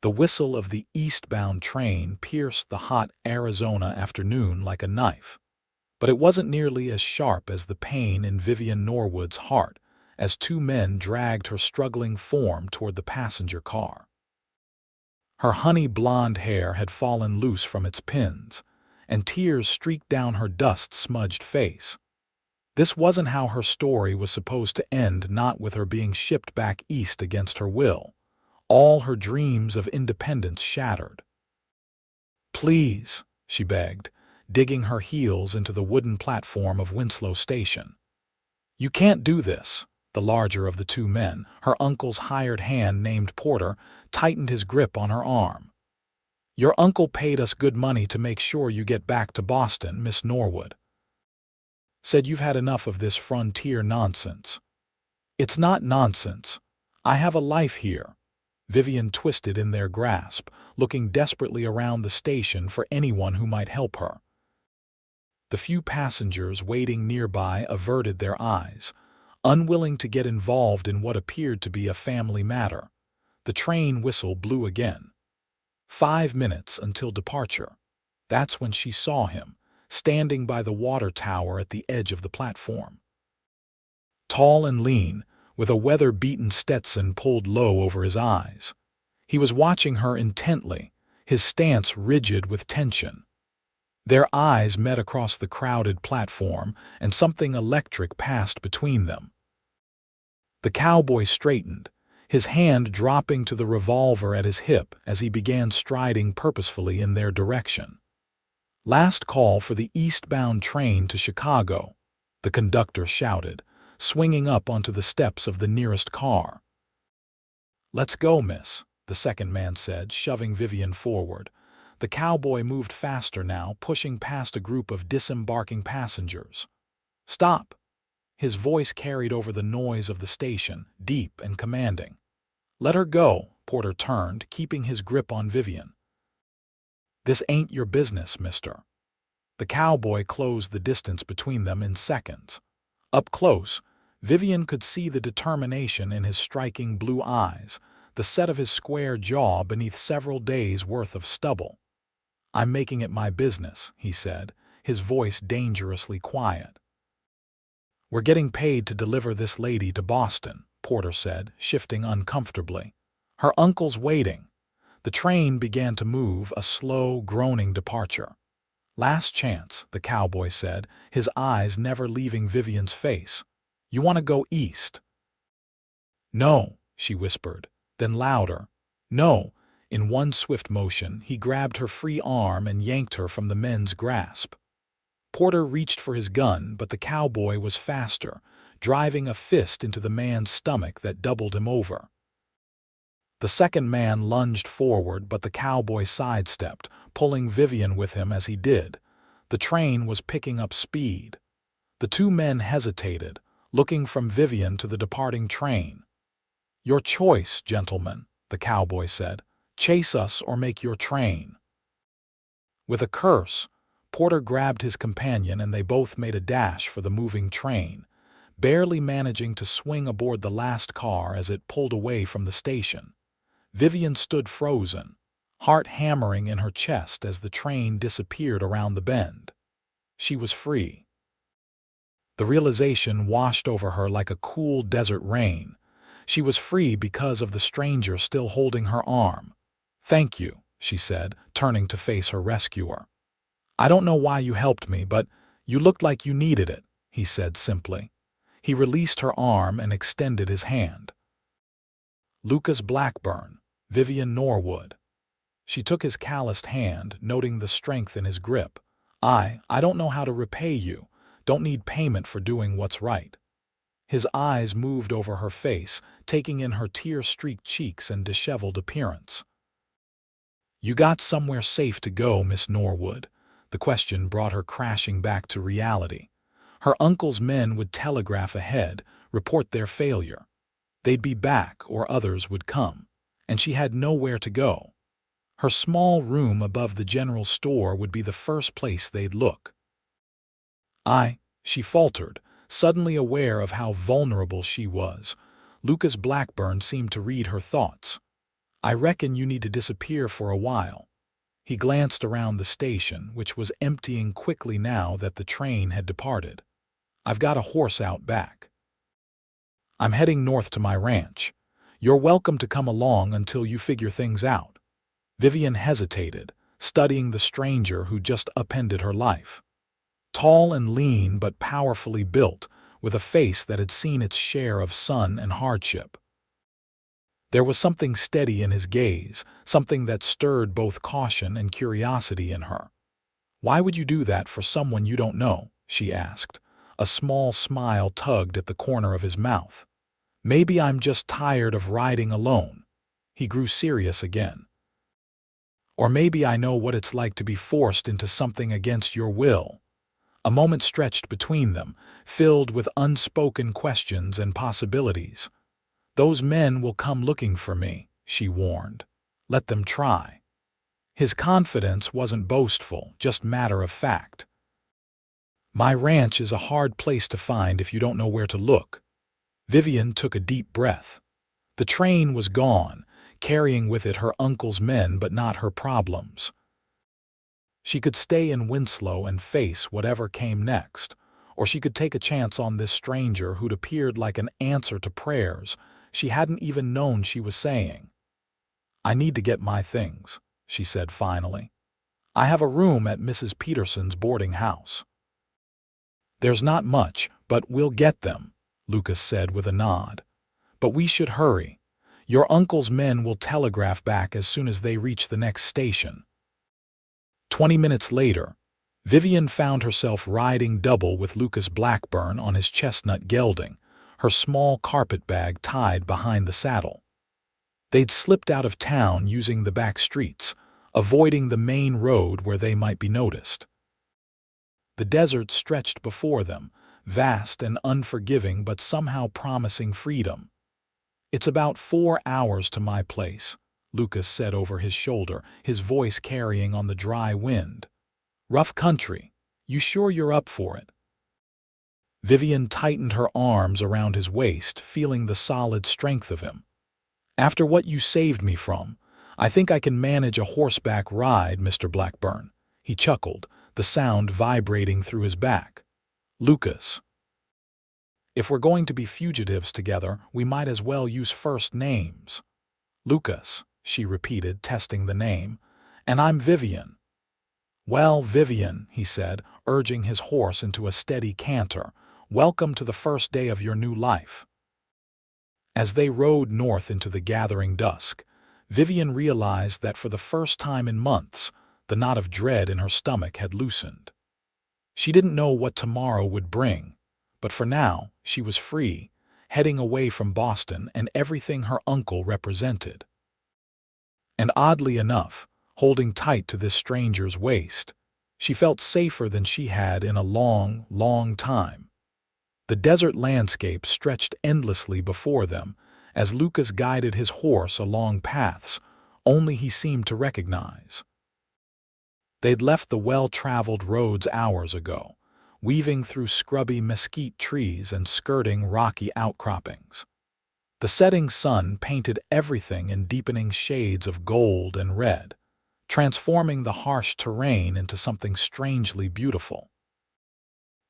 The whistle of the eastbound train pierced the hot Arizona afternoon like a knife, but it wasn't nearly as sharp as the pain in Vivian Norwood's heart as two men dragged her struggling form toward the passenger car. Her honey-blonde hair had fallen loose from its pins, and tears streaked down her dust-smudged face. This wasn't how her story was supposed to end, not with her being shipped back east against her will. All her dreams of independence shattered. "Please," she begged, digging her heels into the wooden platform of Winslow Station. "You can't do this." The larger of the two men, her uncle's hired hand named Porter, tightened his grip on her arm. "Your uncle paid us good money to make sure you get back to Boston, Miss Norwood. Said you've had enough of this frontier nonsense." "It's not nonsense. I have a life here." Vivian twisted in their grasp, looking desperately around the station for anyone who might help her. The few passengers waiting nearby averted their eyes, unwilling to get involved in what appeared to be a family matter. The train whistle blew again. 5 minutes until departure. That's when she saw him, standing by the water tower at the edge of the platform. Tall and lean, with a weather-beaten Stetson pulled low over his eyes. He was watching her intently, his stance rigid with tension. Their eyes met across the crowded platform, and something electric passed between them. The cowboy straightened, his hand dropping to the revolver at his hip as he began striding purposefully in their direction. "Last call for the eastbound train to Chicago," the conductor shouted, swinging up onto the steps of the nearest car. "Let's go, miss," the second man said, shoving Vivian forward. The cowboy moved faster now, pushing past a group of disembarking passengers. "Stop!" His voice carried over the noise of the station, deep and commanding. "Let her go." Porter turned, keeping his grip on Vivian. "This ain't your business, mister." The cowboy closed the distance between them in seconds. Up close, Vivian could see the determination in his striking blue eyes, the set of his square jaw beneath several days' worth of stubble. "I'm making it my business," he said, his voice dangerously quiet. "We're getting paid to deliver this lady to Boston," Porter said, shifting uncomfortably. "Her uncle's waiting." The train began to move, a slow, groaning departure. "Last chance," the cowboy said, his eyes never leaving Vivian's face. "You want to go east?" "No," she whispered, then louder. "No." In one swift motion, he grabbed her free arm and yanked her from the men's grasp. Porter reached for his gun, but the cowboy was faster, driving a fist into the man's stomach that doubled him over. The second man lunged forward, but the cowboy sidestepped, pulling Vivian with him as he did. The train was picking up speed. The two men hesitated, looking from Vivian to the departing train. "Your choice, gentlemen," the cowboy said. "Chase us or make your train." With a curse, Porter grabbed his companion and they both made a dash for the moving train, barely managing to swing aboard the last car as it pulled away from the station. Vivian stood frozen, heart hammering in her chest as the train disappeared around the bend. She was free. The realization washed over her like a cool desert rain. She was free because of the stranger still holding her arm. "Thank you," she said, turning to face her rescuer. "I don't know why you helped me, but you looked like you needed it," he said simply. He released her arm and extended his hand. "Lucas Blackburn, Vivian Norwood." She took his calloused hand, noting the strength in his grip. I don't know how to repay you. Don't need payment for doing what's right." His eyes moved over her face, taking in her tear-streaked cheeks and disheveled appearance. "You got somewhere safe to go, Miss Norwood?" The question brought her crashing back to reality. Her uncle's men would telegraph ahead, report their failure. They'd be back, or others would come, and she had nowhere to go. Her small room above the general store would be the first place they'd look. She faltered, suddenly aware of how vulnerable she was. Lucas Blackburn seemed to read her thoughts. I reckon you need to disappear for a while." He glanced around the station, which was emptying quickly now that the train had departed. "I've got a horse out back. I'm heading north to my ranch. You're welcome to come along until you figure things out." Vivian hesitated, studying the stranger who just upended her life. Tall and lean but powerfully built, with a face that had seen its share of sun and hardship. There was something steady in his gaze, something that stirred both caution and curiosity in her. "Why would you do that for someone you don't know?" she asked. A small smile tugged at the corner of his mouth. "Maybe I'm just tired of riding alone." He grew serious again. "Or maybe I know what it's like to be forced into something against your will." A moment stretched between them, filled with unspoken questions and possibilities. "Those men will come looking for me," she warned. "Let them try." His confidence wasn't boastful, just matter of fact. "My ranch is a hard place to find if you don't know where to look." Vivian took a deep breath. The train was gone, carrying with it her uncle's men but not her problems. She could stay in Winslow and face whatever came next, or she could take a chance on this stranger who'd appeared like an answer to prayers she hadn't even known she was saying. "I need to get my things," she said finally. "I have a room at Mrs. Peterson's boarding house." "There's not much, but we'll get them," Lucas said with a nod. "But we should hurry. Your uncle's men will telegraph back as soon as they reach the next station." 20 minutes later, Vivian found herself riding double with Lucas Blackburn on his chestnut gelding, her small carpet bag tied behind the saddle. They'd slipped out of town using the back streets, avoiding the main road where they might be noticed. The desert stretched before them, vast and unforgiving but somehow promising freedom. "It's about 4 hours to my place," Lucas said over his shoulder, his voice carrying on the dry wind. "Rough country. You sure you're up for it?" Vivian tightened her arms around his waist, feeling the solid strength of him. "After what you saved me from, I think I can manage a horseback ride, Mr. Blackburn." He chuckled, the sound vibrating through his back. "Lucas. If we're going to be fugitives together, we might as well use first names." "Lucas," she repeated, testing the name. "And I'm Vivian." "Well, Vivian," he said, urging his horse into a steady canter, "welcome to the first day of your new life." As they rode north into the gathering dusk, Vivian realized that for the first time in months, the knot of dread in her stomach had loosened. She didn't know what tomorrow would bring, but for now she was free, heading away from Boston and everything her uncle represented. And oddly enough, holding tight to this stranger's waist, she felt safer than she had in a long, long time. The desert landscape stretched endlessly before them as Lucas guided his horse along paths only he seemed to recognize. They'd left the well-traveled roads hours ago, weaving through scrubby mesquite trees and skirting rocky outcroppings. The setting sun painted everything in deepening shades of gold and red, transforming the harsh terrain into something strangely beautiful.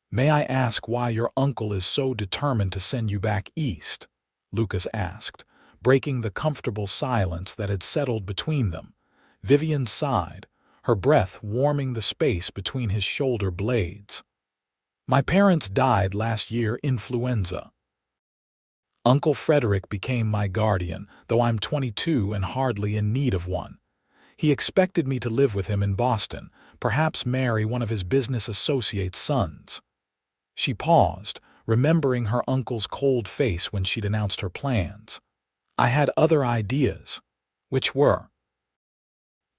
"May I ask why your uncle is so determined to send you back east?" Lucas asked, breaking the comfortable silence that had settled between them. Vivian sighed, her breath warming the space between his shoulder blades. "My parents died last year, influenza. Uncle Frederick became my guardian, though I'm 22 and hardly in need of one. He expected me to live with him in Boston, perhaps marry one of his business associate's sons." She paused, remembering her uncle's cold face when she'd announced her plans. "I had other ideas." "Which were?"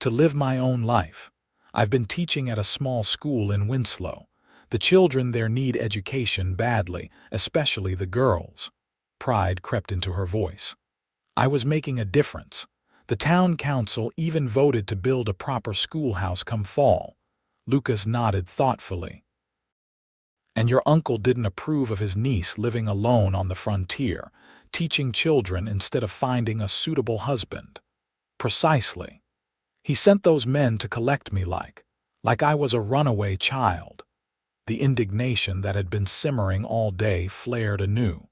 "To live my own life. I've been teaching at a small school in Winslow. The children there need education badly, especially the girls." Pride crept into her voice. "I was making a difference. The town council even voted to build a proper schoolhouse come fall." Lucas nodded thoughtfully. "And your uncle didn't approve of his niece living alone on the frontier, teaching children instead of finding a suitable husband." Precisely. He sent those men to collect me like I was a runaway child. The indignation that had been simmering all day flared anew.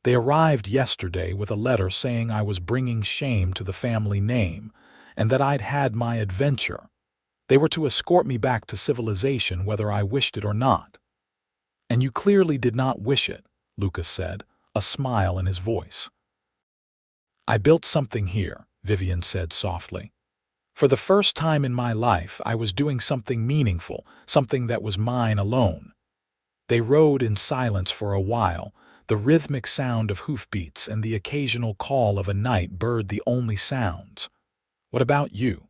They arrived yesterday with a letter saying I was bringing shame to the family name and that I'd had my adventure. They were to escort me back to civilization whether I wished it or not. And you clearly did not wish it, Lucas said, a smile in his voice. I built something here, Vivian said softly. For the first time in my life, I was doing something meaningful, something that was mine alone. They rode in silence for a while, the rhythmic sound of hoofbeats and the occasional call of a night bird the only sounds. What about you?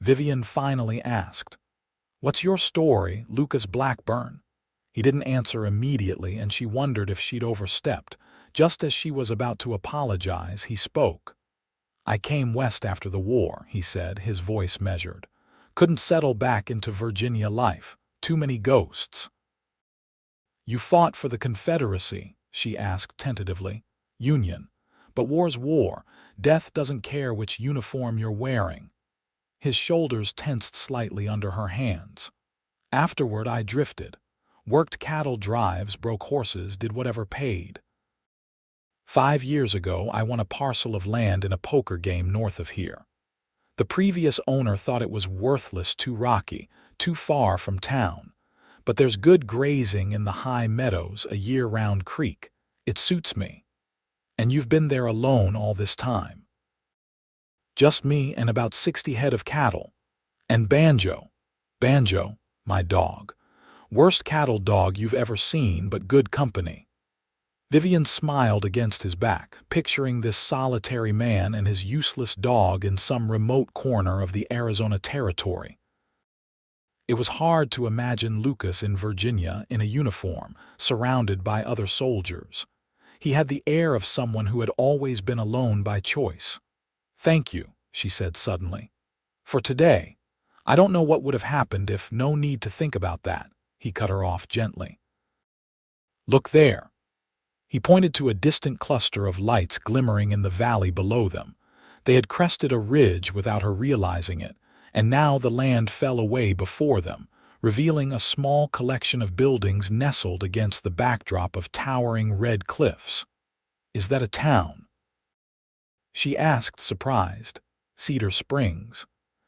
Vivian finally asked. What's your story, Lucas Blackburn? He didn't answer immediately, and she wondered if she'd overstepped. Just as she was about to apologize, he spoke. I came west after the war, he said, his voice measured. Couldn't settle back into Virginia life. Too many ghosts. You fought for the Confederacy, she asked tentatively. Union. But war's war. Death doesn't care which uniform you're wearing. His shoulders tensed slightly under her hands. Afterward, I drifted. Worked cattle drives, broke horses, did whatever paid. 5 years ago, I won a parcel of land in a poker game north of here. The previous owner thought it was worthless, too rocky, too far from town. But there's good grazing in the high meadows, a year-round creek. It suits me. And you've been there alone all this time. Just me and about 60 head of cattle. And Banjo, my dog. Worst cattle dog you've ever seen, but good company. Vivian smiled against his back, picturing this solitary man and his useless dog in some remote corner of the Arizona Territory. It was hard to imagine Lucas in Virginia in a uniform, surrounded by other soldiers. He had the air of someone who had always been alone by choice. Thank you, she said suddenly. For today. I don't know what would have happened if no need to think about that. He cut her off gently. Look there. He pointed to a distant cluster of lights glimmering in the valley below them. They had crested a ridge without her realizing it, and now the land fell away before them, revealing a small collection of buildings nestled against the backdrop of towering red cliffs. Is that a town? She asked, surprised. Cedar Springs.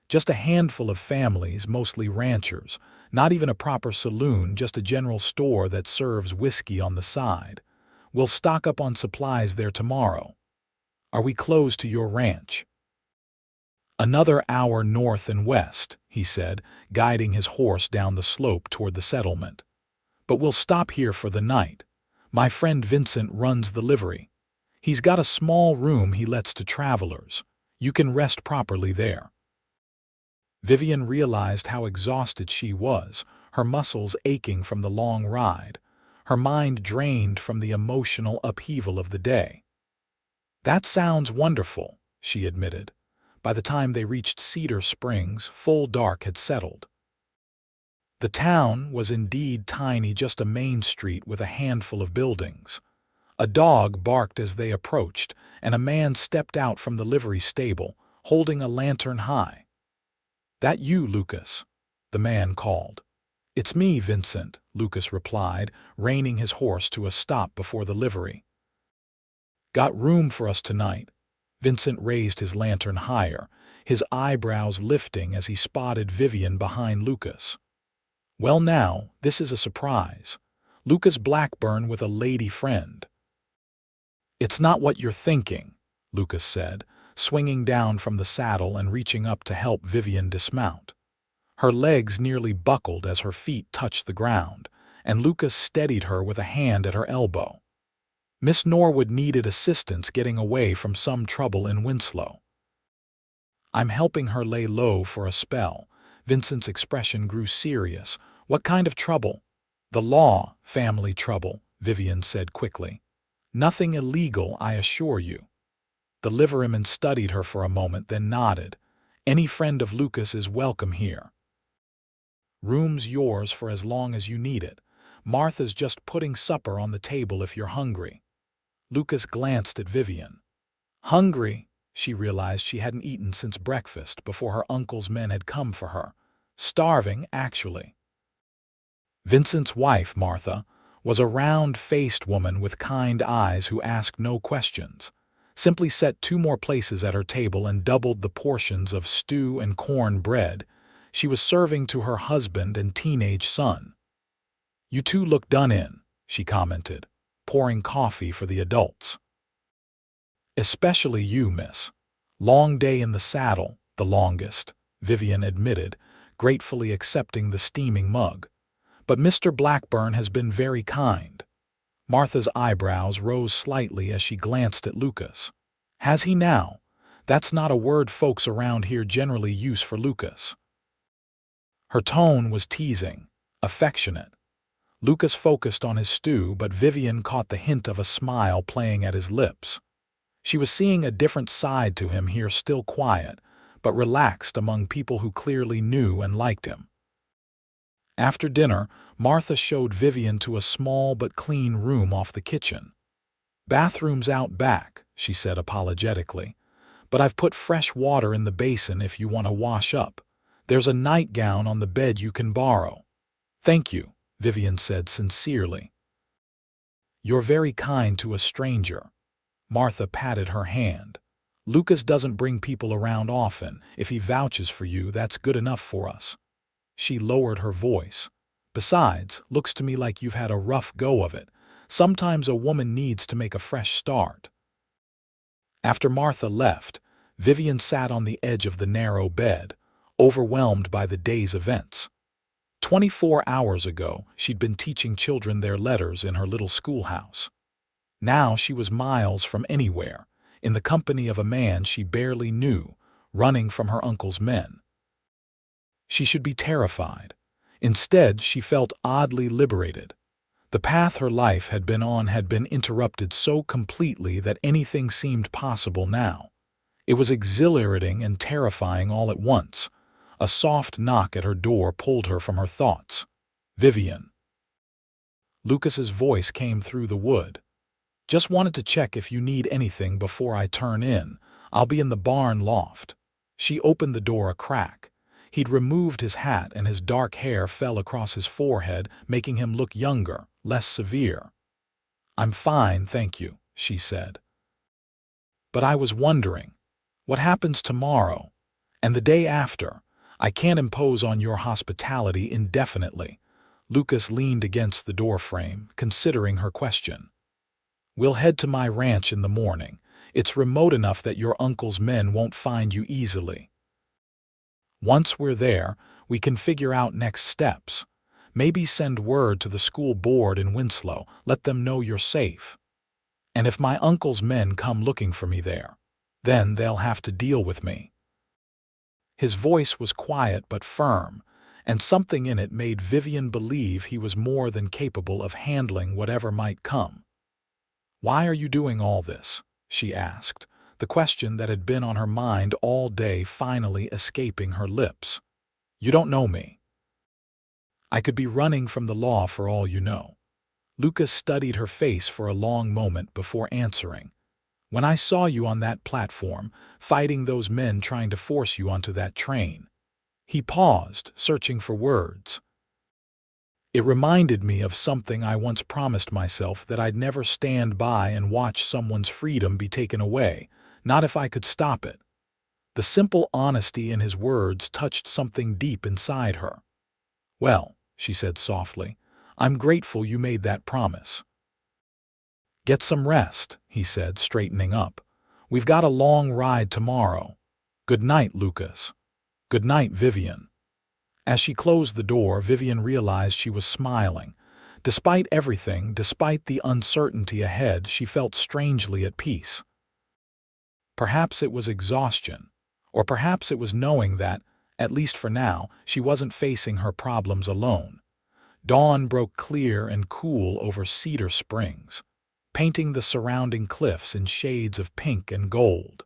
Just a handful of families, mostly ranchers. Not even a proper saloon, just a general store that serves whiskey on the side. We'll stock up on supplies there tomorrow. Are we close to your ranch? Another hour north and west, he said, guiding his horse down the slope toward the settlement. But we'll stop here for the night. My friend Vincent runs the livery. He's got a small room he lets to travelers. You can rest properly there. Vivian realized how exhausted she was, her muscles aching from the long ride, her mind drained from the emotional upheaval of the day. That sounds wonderful, she admitted. By the time they reached Cedar Springs, full dark had settled. The town was indeed tiny, just a main street with a handful of buildings. A dog barked as they approached, and a man stepped out from the livery stable, holding a lantern high. That you, Lucas? The man called. It's me, Vincent, Lucas replied, reining his horse to a stop before the livery. Got room for us tonight? Vincent raised his lantern higher, his eyebrows lifting as he spotted Vivian behind Lucas. Well now, this is a surprise. Lucas Blackburn with a lady friend. It's not what you're thinking, Lucas said, swinging down from the saddle and reaching up to help Vivian dismount. Her legs nearly buckled as her feet touched the ground, and Lucas steadied her with a hand at her elbow. Miss Norwood needed assistance getting away from some trouble in Winslow. I'm helping her lay low for a spell. Vincent's expression grew serious. What kind of trouble? The law, family trouble, Vivian said quickly. Nothing illegal, I assure you. The liveryman studied her for a moment, then nodded. Any friend of Lucas is welcome here. Room's yours for as long as you need it. Martha's just putting supper on the table if you're hungry. Lucas glanced at Vivian. Hungry? She realized she hadn't eaten since breakfast before her uncle's men had come for her. Starving, actually. Vincent's wife, Martha, was a round-faced woman with kind eyes who asked no questions, simply set 2 more places at her table and doubled the portions of stew and corn bread she was serving to her husband and teenage son. "You two look done in," she commented, pouring coffee for the adults. "Especially you, miss. Long day in the saddle, the longest," Vivian admitted, gratefully accepting the steaming mug. "But Mr. Blackburn has been very kind." Martha's eyebrows rose slightly as she glanced at Lucas. "Has he now? That's not a word folks around here generally use for Lucas." Her tone was teasing, affectionate. Lucas focused on his stew, but Vivian caught the hint of a smile playing at his lips. She was seeing a different side to him here, still quiet, but relaxed among people who clearly knew and liked him. After dinner, Martha showed Vivian to a small but clean room off the kitchen. "Bathroom's out back," she said apologetically, "but I've put fresh water in the basin if you want to wash up. There's a nightgown on the bed you can borrow." "Thank you," Vivian said sincerely. "You're very kind to a stranger." Martha patted her hand. "Lucas doesn't bring people around often. If he vouches for you, that's good enough for us." She lowered her voice. "Besides, looks to me like you've had a rough go of it. Sometimes a woman needs to make a fresh start." After Martha left, Vivian sat on the edge of the narrow bed, overwhelmed by the day's events. 24 hours ago, she'd been teaching children their letters in her little schoolhouse. Now she was miles from anywhere, in the company of a man she barely knew, running from her uncle's men. She should be terrified. Instead, she felt oddly liberated. The path her life had been on had been interrupted so completely that anything seemed possible now. It was exhilarating and terrifying all at once. A soft knock at her door pulled her from her thoughts. "Vivian." Lucas's voice came through the wood. "Just wanted to check if you need anything before I turn in. I'll be in the barn loft." She opened the door a crack. He'd removed his hat and his dark hair fell across his forehead, making him look younger, less severe. "I'm fine, thank you," she said. "But I was wondering, what happens tomorrow? And the day after? I can't impose on your hospitality indefinitely." Lucas leaned against the doorframe, considering her question. "We'll head to my ranch in the morning. It's remote enough that your uncle's men won't find you easily. Once we're there, we can figure out next steps. Maybe send word to the school board in Winslow, let them know you're safe. And if my uncle's men come looking for me there, then they'll have to deal with me." His voice was quiet but firm, and something in it made Vivian believe he was more than capable of handling whatever might come. "Why are you doing all this?" she asked, the question that had been on her mind all day finally escaping her lips. "You don't know me." "I could be running from the law for all you know." Lucas studied her face for a long moment before answering. "When I saw you on that platform, fighting those men trying to force you onto that train." He paused, searching for words. "It reminded me of something I once promised myself, that I'd never stand by and watch someone's freedom be taken away, not if I could stop it." The simple honesty in his words touched something deep inside her. "Well," she said softly, "I'm grateful you made that promise." "Get some rest," he said, straightening up. "We've got a long ride tomorrow. Good night, Lucas." "Good night, Vivian." As she closed the door, Vivian realized she was smiling. Despite everything, despite the uncertainty ahead, she felt strangely at peace. Perhaps it was exhaustion, or perhaps it was knowing that, at least for now, she wasn't facing her problems alone. Dawn broke clear and cool over Cedar Springs, painting the surrounding cliffs in shades of pink and gold.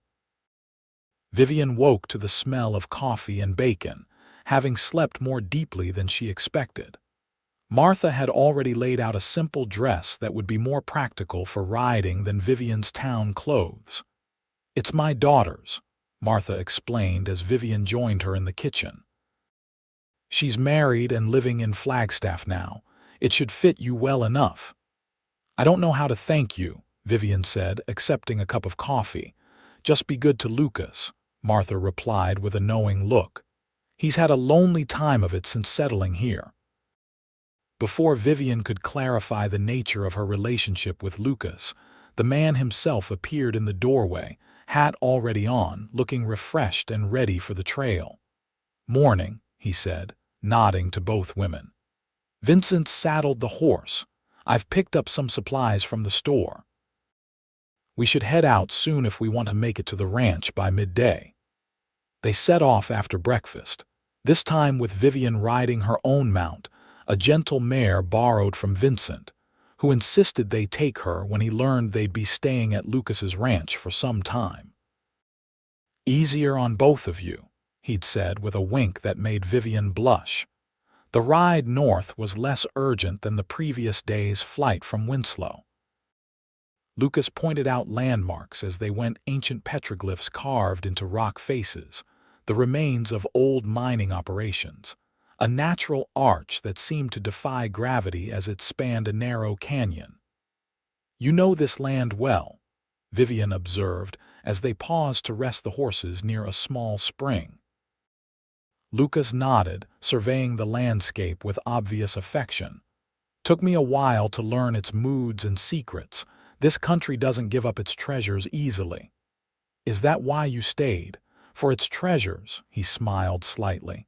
Vivian woke to the smell of coffee and bacon, having slept more deeply than she expected. Martha had already laid out a simple dress that would be more practical for riding than Vivian's town clothes. "It's my daughter's," Martha explained as Vivian joined her in the kitchen. "She's married and living in Flagstaff now. It should fit you well enough." "I don't know how to thank you," Vivian said, accepting a cup of coffee. "Just be good to Lucas," Martha replied with a knowing look. "He's had a lonely time of it since settling here." Before Vivian could clarify the nature of her relationship with Lucas, the man himself appeared in the doorway, hat already on, looking refreshed and ready for the trail. "Morning," he said, nodding to both women. "Vincent saddled the horse. I've picked up some supplies from the store. We should head out soon if we want to make it to the ranch by midday." They set off after breakfast, this time with Vivian riding her own mount, a gentle mare borrowed from Vincent, who insisted they take her when he learned they'd be staying at Lucas's ranch for some time. "Easier on both of you," he'd said with a wink that made Vivian blush. The ride north was less urgent than the previous day's flight from Winslow. Lucas pointed out landmarks as they went, ancient petroglyphs carved into rock faces, the remains of old mining operations, a natural arch that seemed to defy gravity as it spanned a narrow canyon. "You know this land well," Vivian observed as they paused to rest the horses near a small spring. Lucas nodded, surveying the landscape with obvious affection. "Took me a while to learn its moods and secrets. This country doesn't give up its treasures easily." "Is that why you stayed? For its treasures?" He smiled slightly.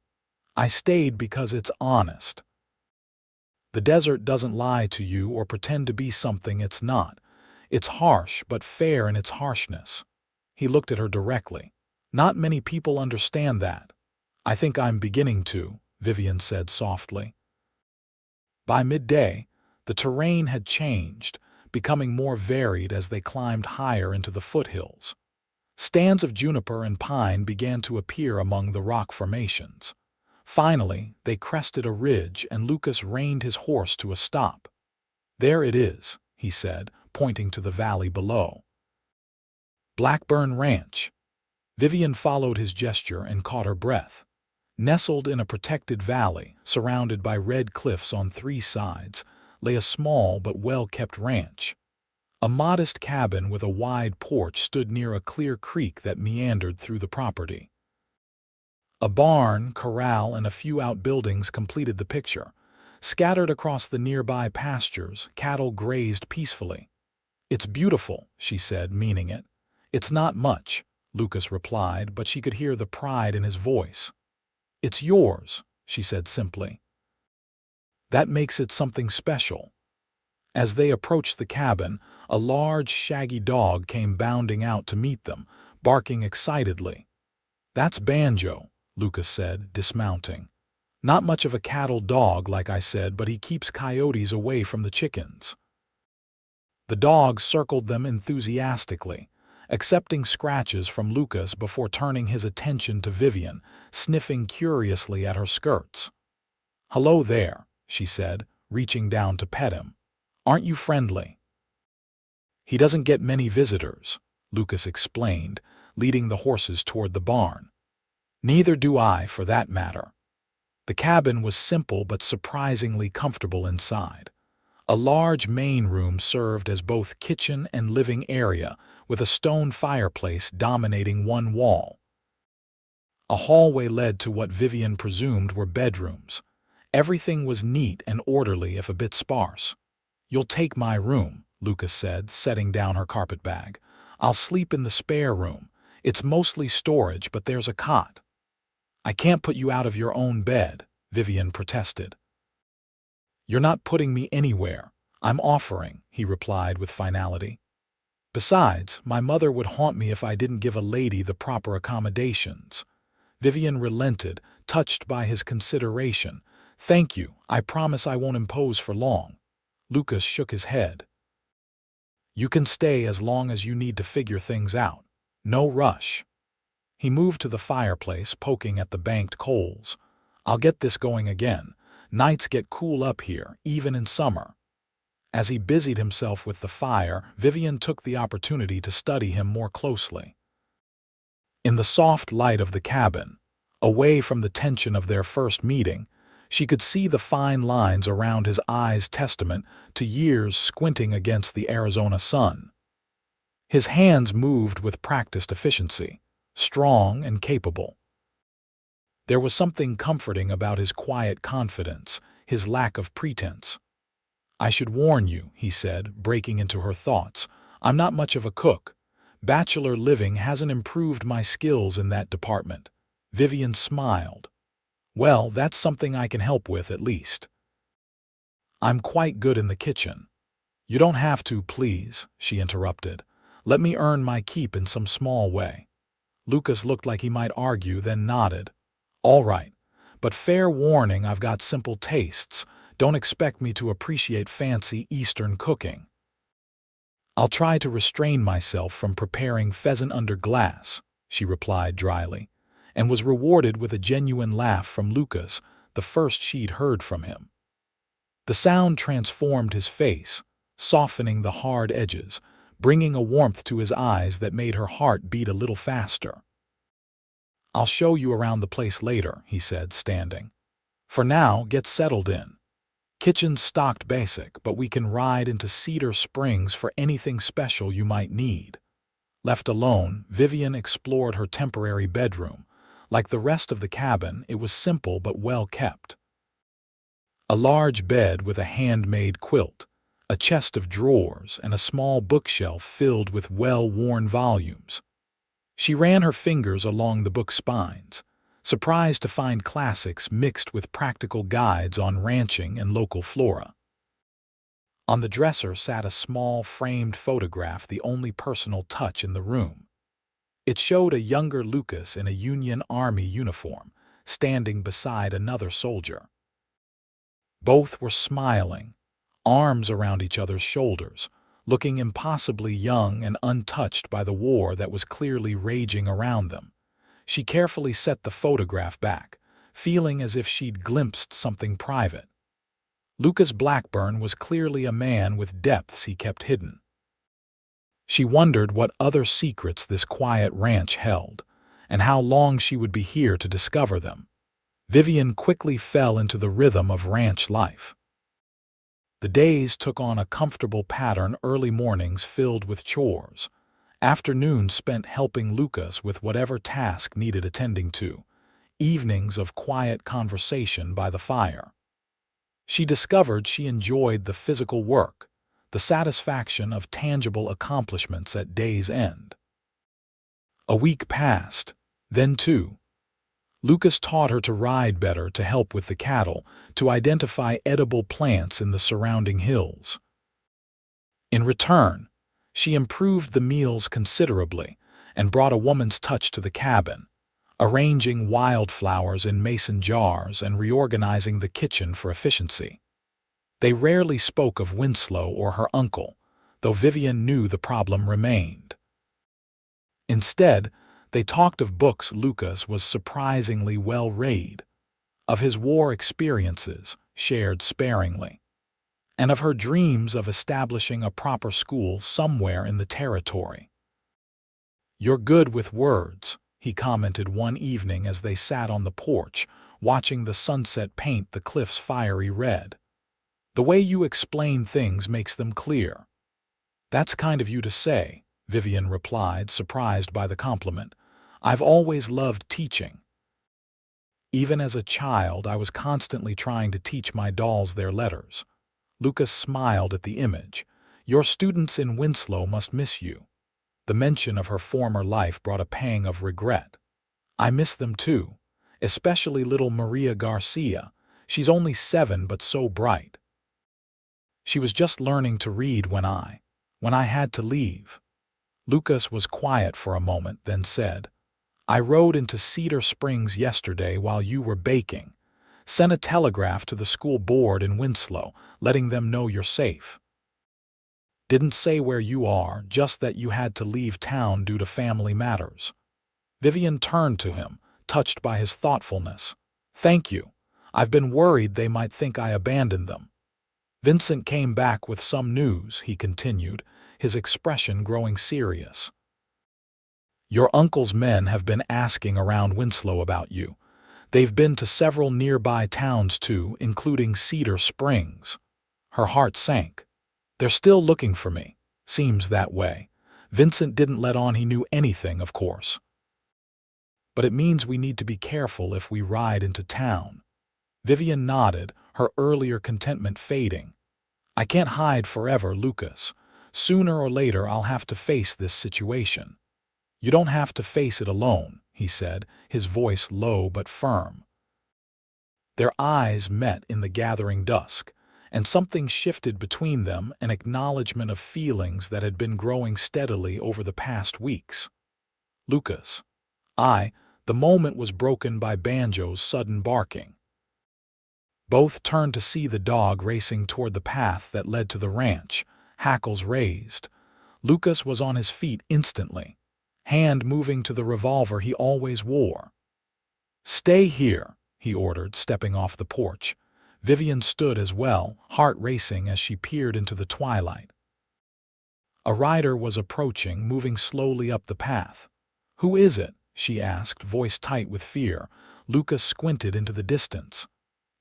"I stayed because it's honest. The desert doesn't lie to you or pretend to be something it's not. It's harsh but fair in its harshness." He looked at her directly. "Not many people understand that." "I think I'm beginning to," Vivian said softly. By midday, the terrain had changed, becoming more varied as they climbed higher into the foothills. Stands of juniper and pine began to appear among the rock formations. Finally, they crested a ridge and Lucas reined his horse to a stop. "There it is," he said, pointing to the valley below. "Blackburn Ranch." Vivian followed his gesture and caught her breath. Nestled in a protected valley, surrounded by red cliffs on 3 sides, lay a small but well-kept ranch. A modest cabin with a wide porch stood near a clear creek that meandered through the property. A barn, corral, and a few outbuildings completed the picture. Scattered across the nearby pastures, cattle grazed peacefully. "It's beautiful," she said, meaning it. "It's not much," Lucas replied, but she could hear the pride in his voice. "It's yours," she said simply. "That makes it something special." As they approached the cabin, a large, shaggy dog came bounding out to meet them, barking excitedly. "That's Banjo," Lucas said, dismounting. "Not much of a cattle dog, like I said, but he keeps coyotes away from the chickens." The dog circled them enthusiastically, accepting scratches from Lucas before turning his attention to Vivian, sniffing curiously at her skirts. "Hello there," she said, reaching down to pet him. "Aren't you friendly?" "He doesn't get many visitors," Lucas explained, leading the horses toward the barn. "Neither do I, for that matter." The cabin was simple but surprisingly comfortable inside. A large main room served as both kitchen and living area, with a stone fireplace dominating one wall. A hallway led to what Vivian presumed were bedrooms. Everything was neat and orderly, if a bit sparse. "You'll take my room," Lucas said, setting down her carpet bag. "I'll sleep in the spare room. It's mostly storage, but there's a cot." "I can't put you out of your own bed," Vivian protested. "You're not putting me anywhere. I'm offering," he replied with finality. "Besides, my mother would haunt me if I didn't give a lady the proper accommodations." Vivian relented, touched by his consideration. "Thank you. I promise I won't impose for long." Lucas shook his head. "You can stay as long as you need to figure things out. No rush." He moved to the fireplace, poking at the banked coals. "I'll get this going again. Nights get cool up here, even in summer." As he busied himself with the fire, Vivian took the opportunity to study him more closely. In the soft light of the cabin, away from the tension of their first meeting, she could see the fine lines around his eyes, testament to years squinting against the Arizona sun. His hands moved with practiced efficiency, strong and capable. There was something comforting about his quiet confidence, his lack of pretense. "I should warn you," he said, breaking into her thoughts. "I'm not much of a cook. Bachelor living hasn't improved my skills in that department." Vivian smiled. "Well, that's something I can help with, at least. I'm quite good in the kitchen." "You don't have to, please," she interrupted. "Let me earn my keep in some small way." Lucas looked like he might argue, then nodded. "All right, but fair warning, I've got simple tastes. Don't expect me to appreciate fancy Eastern cooking." "I'll try to restrain myself from preparing pheasant under glass," she replied dryly, and was rewarded with a genuine laugh from Lucas, the first she'd heard from him. The sound transformed his face, softening the hard edges, bringing a warmth to his eyes that made her heart beat a little faster. "I'll show you around the place later," he said, standing. "For now, get settled in. Kitchen's stocked basic, but we can ride into Cedar Springs for anything special you might need." Left alone, Vivian explored her temporary bedroom. Like the rest of the cabin, it was simple but well kept. A large bed with a handmade quilt, a chest of drawers, and a small bookshelf filled with well-worn volumes. She ran her fingers along the book spines, surprised to find classics mixed with practical guides on ranching and local flora. On the dresser sat a small framed photograph, the only personal touch in the room. It showed a younger Lucas in a Union Army uniform, standing beside another soldier. Both were smiling, arms around each other's shoulders, looking impossibly young and untouched by the war that was clearly raging around them. She carefully set the photograph back, feeling as if she'd glimpsed something private. Lucas Blackburn was clearly a man with depths he kept hidden. She wondered what other secrets this quiet ranch held, and how long she would be here to discover them. Vivian quickly fell into the rhythm of ranch life. The days took on a comfortable pattern, early mornings filled with chores, afternoons spent helping Lucas with whatever task needed attending to, evenings of quiet conversation by the fire. She discovered she enjoyed the physical work, the satisfaction of tangible accomplishments at day's end. A week passed, then two. Lucas taught her to ride better, to help with the cattle, to identify edible plants in the surrounding hills. In return, she improved the meals considerably and brought a woman's touch to the cabin, arranging wildflowers in mason jars and reorganizing the kitchen for efficiency. They rarely spoke of Winslow or her uncle, though Vivian knew the problem remained. Instead, they talked of books Lucas was surprisingly well read, of his war experiences, shared sparingly, and of her dreams of establishing a proper school somewhere in the territory. "You're good with words," he commented one evening as they sat on the porch, watching the sunset paint the cliffs fiery red. "The way you explain things makes them clear." "That's kind of you to say," Vivian replied, surprised by the compliment. "I've always loved teaching. Even as a child, I was constantly trying to teach my dolls their letters." Lucas smiled at the image. "Your students in Winslow must miss you." The mention of her former life brought a pang of regret. "I miss them too, especially little Maria Garcia. She's only 7 but so bright. She was just learning to read when I had to leave." Lucas was quiet for a moment, then said, "I rode into Cedar Springs yesterday while you were baking. Sent a telegraph to the school board in Winslow, letting them know you're safe. Didn't say where you are, just that you had to leave town due to family matters." Vivian turned to him, touched by his thoughtfulness. "Thank you. I've been worried they might think I abandoned them." "Vincent came back with some news," he continued, his expression growing serious. Your uncle's men have been asking around Winslow about you. They've been to several nearby towns too, including Cedar Springs. Her heart sank. They're still looking for me. Seems that way. Vincent didn't let on he knew anything, of course. But it means we need to be careful if we ride into town. Vivian nodded, her earlier contentment fading. I can't hide forever, Lucas. Sooner or later I'll have to face this situation. You don't have to face it alone, he said, his voice low but firm. Their eyes met in the gathering dusk, and something shifted between them, an acknowledgement of feelings that had been growing steadily over the past weeks. Lucas. The moment was broken by Banjo's sudden barking. Both turned to see the dog racing toward the path that led to the ranch, hackles raised. Lucas was on his feet instantly, hand moving to the revolver he always wore. "Stay here," he ordered, stepping off the porch. Vivian stood as well, heart racing as she peered into the twilight. A rider was approaching, moving slowly up the path. "Who is it?" she asked, voice tight with fear. Lucas squinted into the distance.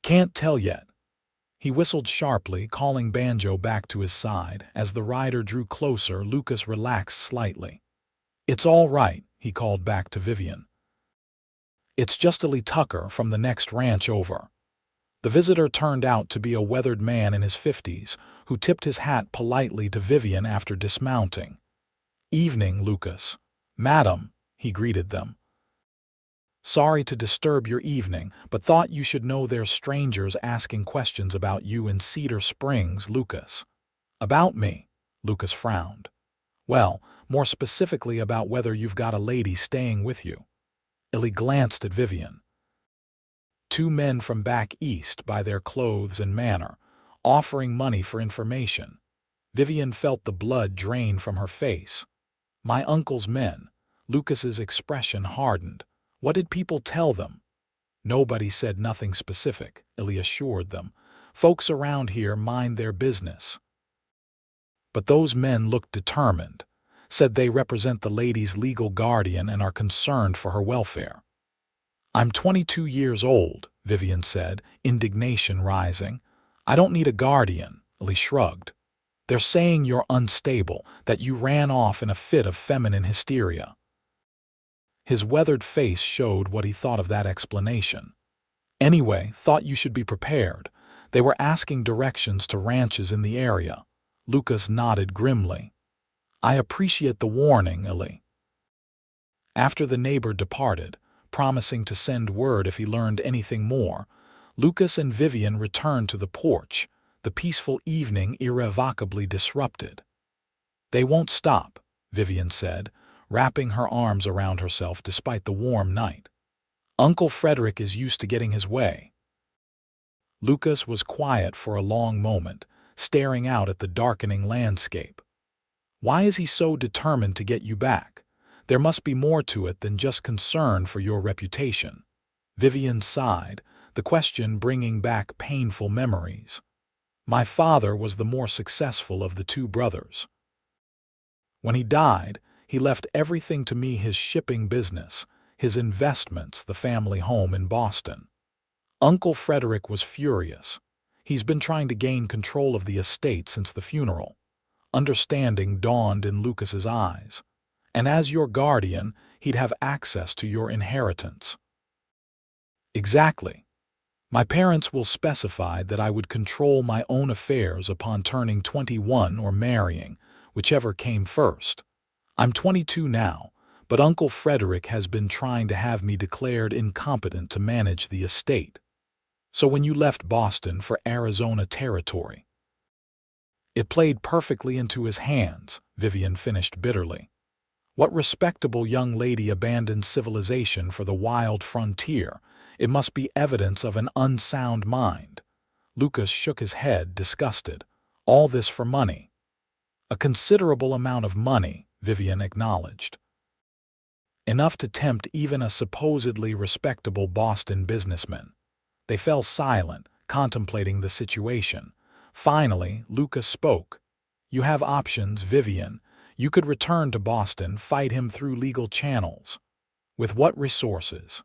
"Can't tell yet." He whistled sharply, calling Banjo back to his side. As the rider drew closer, Lucas relaxed slightly. "It's all right," he called back to Vivian. "It's just a Lee Tucker from the next ranch over." The visitor turned out to be a weathered man in his 50s, who tipped his hat politely to Vivian after dismounting. "Evening, Lucas." "Madam," he greeted them. "Sorry to disturb your evening, but thought you should know there's strangers asking questions about you in Cedar Springs, Lucas." "About me?" Lucas frowned. "Well, more specifically about whether you've got a lady staying with you." Illy glanced at Vivian. Two men from back east, by their clothes and manner, offering money for information. Vivian felt the blood drain from her face. "My uncle's men." Lucas's expression hardened. "What did people tell them?" "Nobody said nothing specific," Illy assured them. "Folks around here mind their business." "But those men looked determined. Said they represent the lady's legal guardian and are concerned for her welfare." "I'm 22 years old," Vivian said, indignation rising. "I don't need a guardian," Illy shrugged. "They're saying you're unstable, that you ran off in a fit of feminine hysteria." His weathered face showed what he thought of that explanation. "Anyway, thought you should be prepared. They were asking directions to ranches in the area." Lucas nodded grimly. "I appreciate the warning, Illy." After the neighbor departed, promising to send word if he learned anything more, Lucas and Vivian returned to the porch, the peaceful evening irrevocably disrupted. "They won't stop," Vivian said, wrapping her arms around herself despite the warm night. "Uncle Frederick is used to getting his way." Lucas was quiet for a long moment, staring out at the darkening landscape. "Why is he so determined to get you back? There must be more to it than just concern for your reputation." Vivian sighed, the question bringing back painful memories. "My father was the more successful of the two brothers. When he died, he left everything to me: his shipping business, his investments, the family home in Boston. Uncle Frederick was furious. He's been trying to gain control of the estate since the funeral." Understanding dawned in Lucas's eyes. "And as your guardian, he'd have access to your inheritance." "Exactly. My parents will specify that I would control my own affairs upon turning 21 or marrying, whichever came first. I'm 22 now, but Uncle Frederick has been trying to have me declared incompetent to manage the estate. So when you left Boston for Arizona territory, it played perfectly into his hands," Vivian finished bitterly. "What respectable young lady abandoned civilization for the wild frontier? It must be evidence of an unsound mind." Lucas shook his head, disgusted. "All this for money." "A considerable amount of money," Vivian acknowledged. "Enough to tempt even a supposedly respectable Boston businessman." They fell silent, contemplating the situation. Finally, Lucas spoke. "You have options, Vivian. You could return to Boston, fight him through legal channels. With what resources?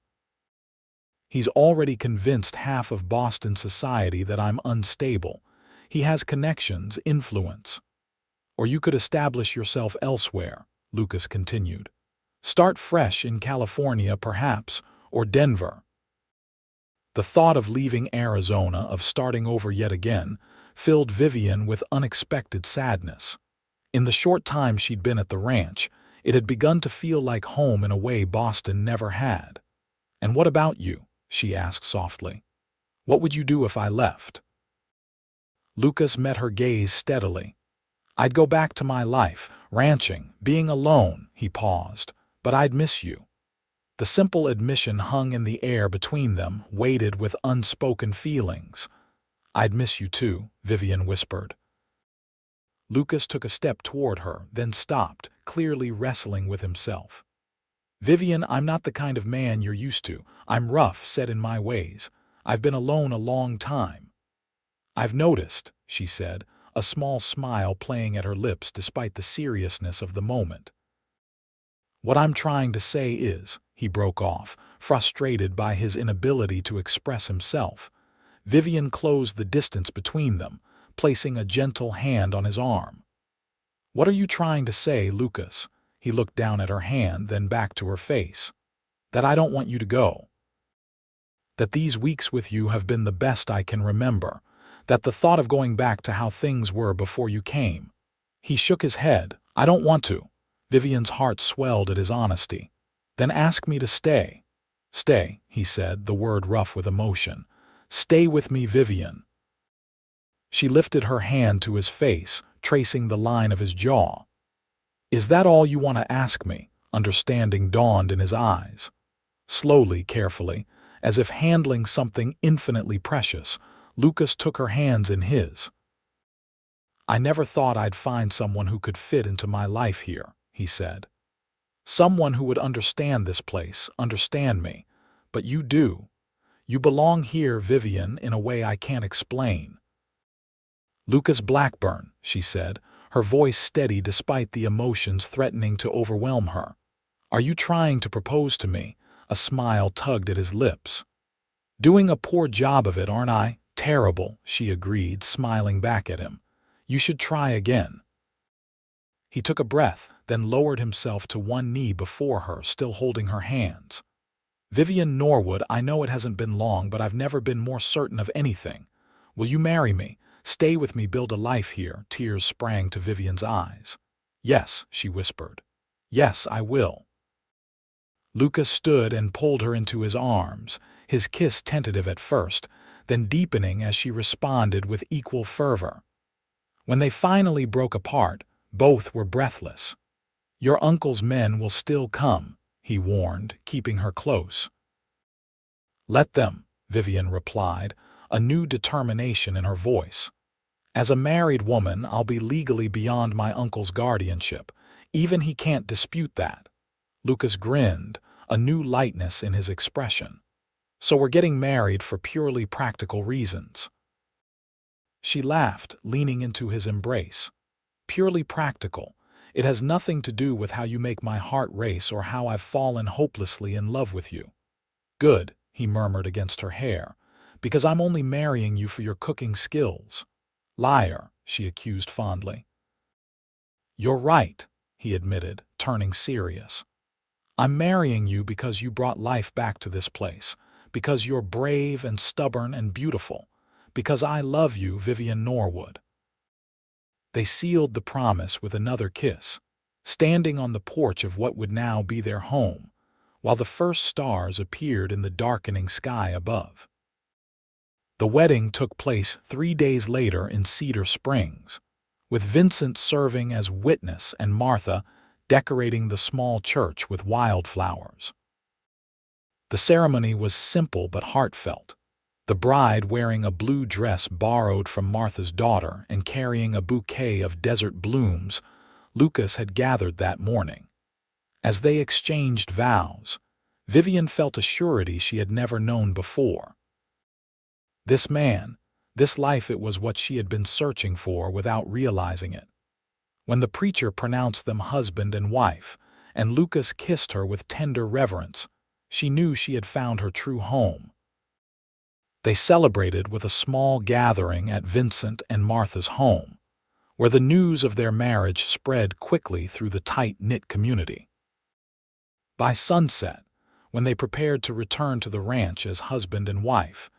He's already convinced half of Boston society that I'm unstable. He has connections, influence. Or you could establish yourself elsewhere, Lucas continued. Start fresh in California, perhaps, or Denver. The thought of leaving Arizona, of starting over yet again, filled Vivian with unexpected sadness. In the short time she'd been at the ranch, it had begun to feel like home in a way Boston never had. "And what about you?" she asked softly. "What would you do if I left?" Lucas met her gaze steadily. "I'd go back to my life, ranching, being alone," he paused, "but I'd miss you." The simple admission hung in the air between them, weighted with unspoken feelings. "I'd miss you too," Vivian whispered. Lucas took a step toward her, then stopped, clearly wrestling with himself. "Vivian, I'm not the kind of man you're used to. I'm rough, set in my ways. I've been alone a long time." "I've noticed," she said, a small smile playing at her lips despite the seriousness of the moment. "What I'm trying to say is," he broke off, frustrated by his inability to express himself. Vivian closed the distance between them, placing a gentle hand on his arm. "What are you trying to say, Lucas?" He looked down at her hand, then back to her face. "That I don't want you to go. That these weeks with you have been the best I can remember. That the thought of going back to how things were before you came." He shook his head. "I don't want to." Vivian's heart swelled at his honesty. "Then ask me to stay." "Stay," he said, the word rough with emotion. "Stay with me, Vivian." She lifted her hand to his face, tracing the line of his jaw. "Is that all you want to ask me?" Understanding dawned in his eyes. Slowly, carefully, as if handling something infinitely precious, Lucas took her hands in his. "I never thought I'd find someone who could fit into my life here," he said. "Someone who would understand this place, understand me. But you do. You belong here, Vivian, in a way I can't explain." "Lucas Blackburn," she said, her voice steady despite the emotions threatening to overwhelm her. "Are you trying to propose to me?" A smile tugged at his lips. "Doing a poor job of it, aren't I?" "Terrible," she agreed, smiling back at him. "You should try again." He took a breath, then lowered himself to one knee before her, still holding her hands. "Vivian Norwood, I know it hasn't been long, but I've never been more certain of anything. Will you marry me? Stay with me, build a life here?" Tears sprang to Vivian's eyes. "Yes," she whispered. "Yes, I will." Lucas stood and pulled her into his arms, his kiss tentative at first, then deepening as she responded with equal fervor. When they finally broke apart, both were breathless. "Your uncle's men will still come," he warned, keeping her close. "Let them," Vivian replied, a new determination in her voice. "As a married woman, I'll be legally beyond my uncle's guardianship. Even he can't dispute that." Lucas grinned, a new lightness in his expression. "So we're getting married for purely practical reasons." She laughed, leaning into his embrace. "Purely practical. It has nothing to do with how you make my heart race or how I've fallen hopelessly in love with you." "Good," he murmured against her hair, "because I'm only marrying you for your cooking skills." "Liar," she accused fondly. "You're right," he admitted, turning serious. "I'm marrying you because you brought life back to this place, because you're brave and stubborn and beautiful, because I love you, Vivian Norwood." They sealed the promise with another kiss, standing on the porch of what would now be their home, while the first stars appeared in the darkening sky above. The wedding took place 3 days later in Cedar Springs, with Vincent serving as witness and Martha decorating the small church with wildflowers. The ceremony was simple but heartfelt, the bride wearing a blue dress borrowed from Martha's daughter and carrying a bouquet of desert blooms Lucas had gathered that morning. As they exchanged vows, Vivian felt a surety she had never known before. This man, this life, it was what she had been searching for without realizing it. when the preacher pronounced them husband and wife, and Lucas kissed her with tender reverence, she knew she had found her true home. They celebrated with a small gathering at Vincent and Martha's home, where the news of their marriage spread quickly through the tight-knit community. By sunset, when they prepared to return to the ranch as husband and wife,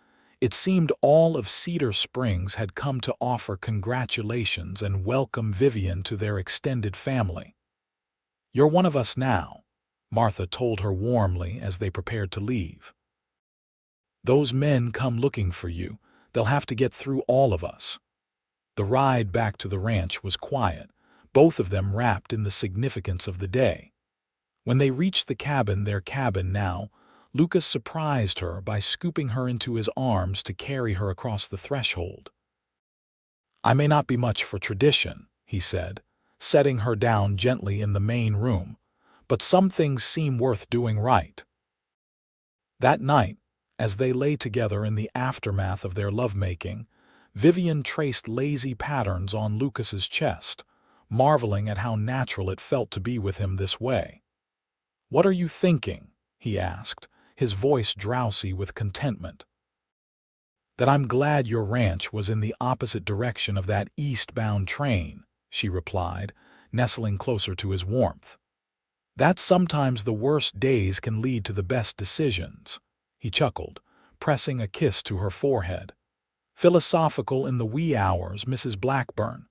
it seemed all of Cedar Springs had come to offer congratulations and welcome Vivian to their extended family. "You're one of us now," Martha told her warmly as they prepared to leave. "Those men come looking for you. They'll have to get through all of us." The ride back to the ranch was quiet, both of them wrapped in the significance of the day. When they reached their cabin now, Lucas surprised her by scooping her into his arms to carry her across the threshold. "I may not be much for tradition," he said, setting her down gently in the main room, "but some things seem worth doing right." That night, as they lay together in the aftermath of their lovemaking, Vivian traced lazy patterns on Lucas's chest, marveling at how natural it felt to be with him this way. "What are you thinking?" he asked, his voice drowsy with contentment. "That I'm glad your ranch was in the opposite direction of that eastbound train," she replied, nestling closer to his warmth. "That sometimes the worst days can lead to the best decisions," he chuckled, pressing a kiss to her forehead. "Philosophical in the wee hours, Mrs. Blackburn."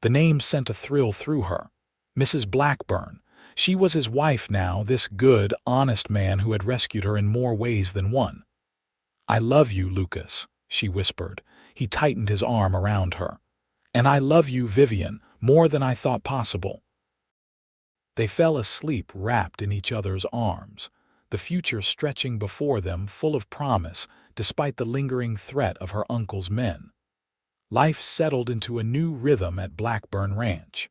The name sent a thrill through her. Mrs. Blackburn. She was his wife now, this good, honest man who had rescued her in more ways than one. "I love you, Lucas," she whispered. He tightened his arm around her. "And I love you, Vivian, more than I thought possible." They fell asleep wrapped in each other's arms, the future stretching before them full of promise despite the lingering threat of her uncle's men. Life settled into a new rhythm at Blackburn Ranch.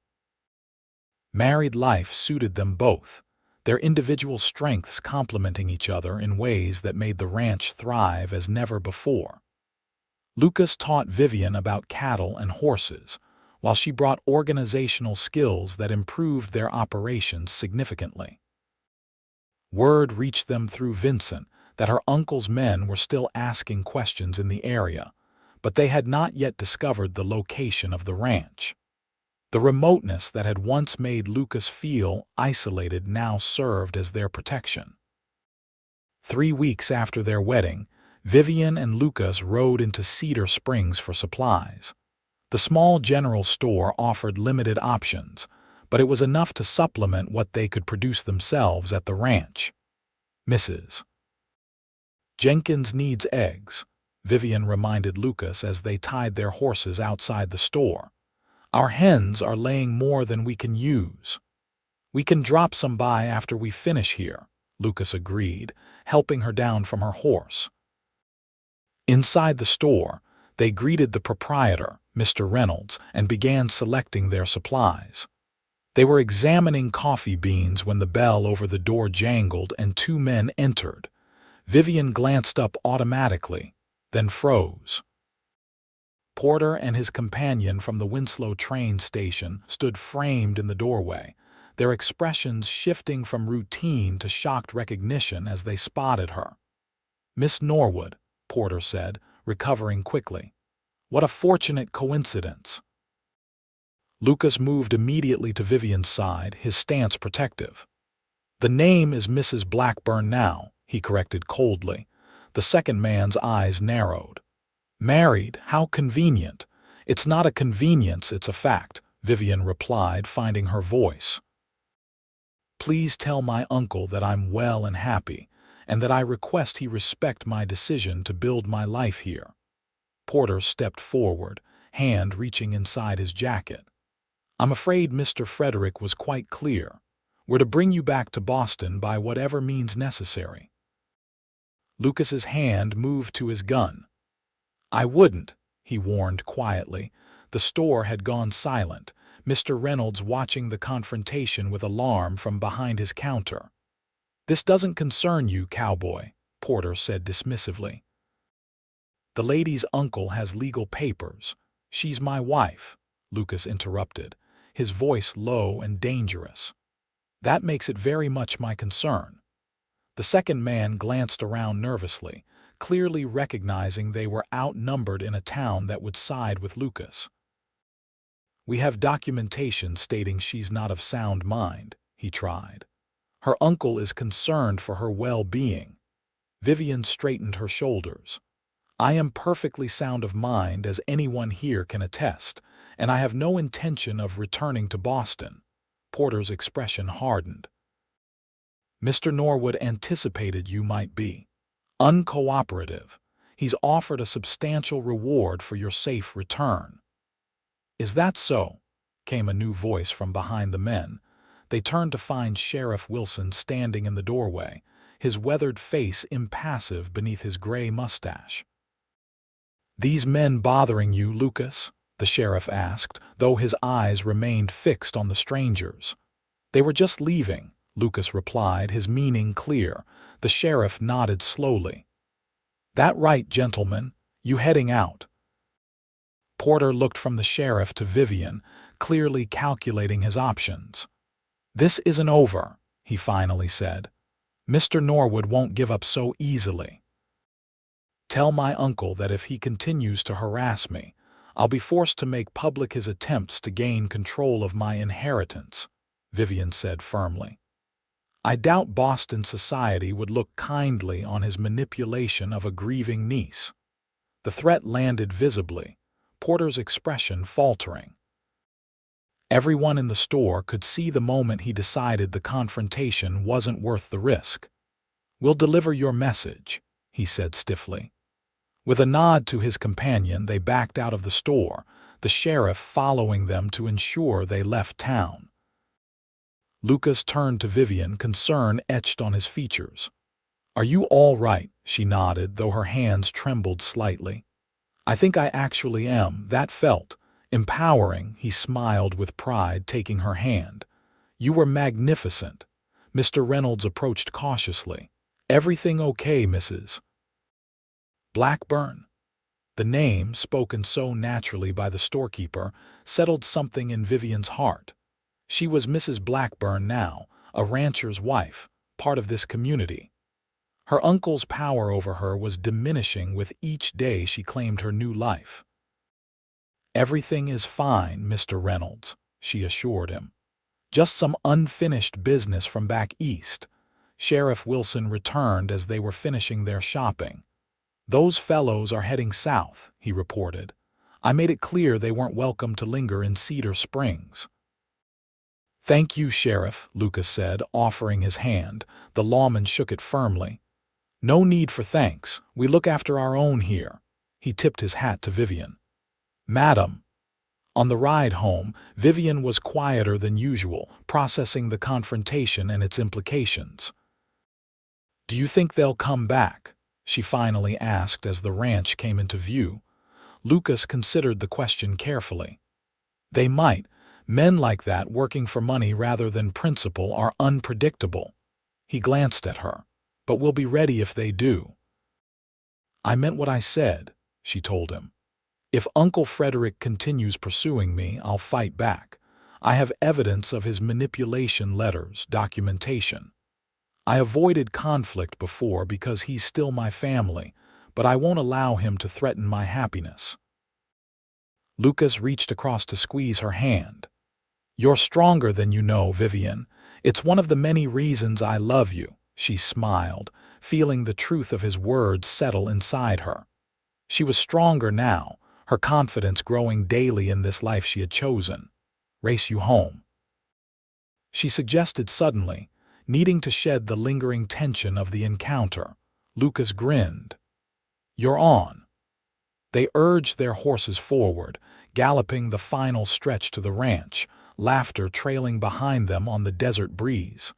Married life suited them both, their individual strengths complementing each other in ways that made the ranch thrive as never before. Lucas taught Vivian about cattle and horses, while she brought organizational skills that improved their operations significantly. Word reached them through Vincent that her uncle's men were still asking questions in the area, but they had not yet discovered the location of the ranch. The remoteness that had once made Lucas feel isolated now served as their protection. 3 weeks after their wedding, Vivian and Lucas rode into Cedar Springs for supplies. The small general store offered limited options, but it was enough to supplement what they could produce themselves at the ranch. "Mrs. Jenkins needs eggs," Vivian reminded Lucas as they tied their horses outside the store. "Our hens are laying more than we can use." "We can drop some by after we finish here," Lucas agreed, helping her down from her horse. Inside the store, they greeted the proprietor, Mr. Reynolds, and began selecting their supplies. They were examining coffee beans when the bell over the door jangled and 2 men entered. Vivian glanced up automatically, then froze. Porter and his companion from the Winslow train station stood framed in the doorway, their expressions shifting from routine to shocked recognition as they spotted her. "Miss Norwood," Porter said, recovering quickly. "What a fortunate coincidence." Lucas moved immediately to Vivian's side, his stance protective. "The name is Mrs. Blackburn now," he corrected coldly. The second man's eyes narrowed. "Married? How convenient." "It's not a convenience, it's a fact," Vivian replied, finding her voice. "Please tell my uncle that I'm well and happy, and that I request he respect my decision to build my life here." Porter stepped forward, hand reaching inside his jacket. "I'm afraid Mr. Frederick was quite clear. We're to bring you back to Boston by whatever means necessary." Lucas's hand moved to his gun. "I wouldn't," he warned quietly. The store had gone silent, Mr. Reynolds watching the confrontation with alarm from behind his counter. "This doesn't concern you, Cowboy," Porter said dismissively. "The lady's uncle has legal papers. She's my wife," Lucas interrupted, his voice low and dangerous. "That makes it very much my concern." The second man glanced around nervously, clearly recognizing they were outnumbered in a town that would side with Lucas. "We have documentation stating she's not of sound mind," he tried. "Her uncle is concerned for her well-being." Vivian straightened her shoulders. "I am perfectly sound of mind, as anyone here can attest, and I have no intention of returning to Boston." Porter's expression hardened. "Mr. Norwood anticipated you might be uncooperative. He's offered a substantial reward for your safe return." "Is that so?" came a new voice from behind the men. They turned to find Sheriff Wilson standing in the doorway, his weathered face impassive beneath his gray mustache. "These men bothering you, Lucas?" the sheriff asked, though his eyes remained fixed on the strangers. "They were just leaving," Lucas replied, his meaning clear. The sheriff nodded slowly. "That right, gentlemen? You heading out?" Porter looked from the sheriff to Vivian, clearly calculating his options. "This isn't over," he finally said. "Mr. Norwood won't give up so easily. Tell my uncle that if he continues to harass me, I'll be forced to make public his attempts to gain control of my inheritance," Vivian said firmly. "I doubt Boston society would look kindly on his manipulation of a grieving niece." The threat landed visibly, Porter's expression faltering. Everyone in the store could see the moment he decided the confrontation wasn't worth the risk. "We'll deliver your message," he said stiffly. With a nod to his companion, they backed out of the store, the sheriff following them to ensure they left town. Lucas turned to Vivian, concern etched on his features. "Are you all right?" she nodded, though her hands trembled slightly. "I think I actually am." That felt empowering. He smiled with pride, taking her hand. "You were magnificent." Mr. Reynolds approached cautiously. "Everything okay, Mrs. Blackburn?" The name, spoken so naturally by the storekeeper, settled something in Vivian's heart. She was Mrs. Blackburn now, a rancher's wife, part of this community. Her uncle's power over her was diminishing with each day she claimed her new life. "Everything is fine, Mr. Reynolds," she assured him. "Just some unfinished business from back east." Sheriff Wilson returned as they were finishing their shopping. "Those fellows are heading south," he reported. "I made it clear they weren't welcome to linger in Cedar Springs." "Thank you, Sheriff," Lucas said, offering his hand. The lawman shook it firmly. "No need for thanks. We look after our own here." He tipped his hat to Vivian. "Madam." On the ride home, Vivian was quieter than usual, processing the confrontation and its implications. "Do you think they'll come back?" she finally asked as the ranch came into view. Lucas considered the question carefully. "They might. Men like that, working for money rather than principle, are unpredictable." He glanced at her. "But we'll be ready if they do." "I meant what I said," she told him. "If Uncle Frederick continues pursuing me, I'll fight back. I have evidence of his manipulation letters, documentation. I avoided conflict before because he's still my family, but I won't allow him to threaten my happiness." Lucas reached across to squeeze her hand. "You're stronger than you know, Vivian. It's one of the many reasons I love you." She smiled, feeling the truth of his words settle inside her. She was stronger now, her confidence growing daily in this life she had chosen. "Race you home," she suggested suddenly, needing to shed the lingering tension of the encounter. Lucas grinned. "You're on." They urged their horses forward, galloping the final stretch to the ranch, laughter trailing behind them on the desert breeze.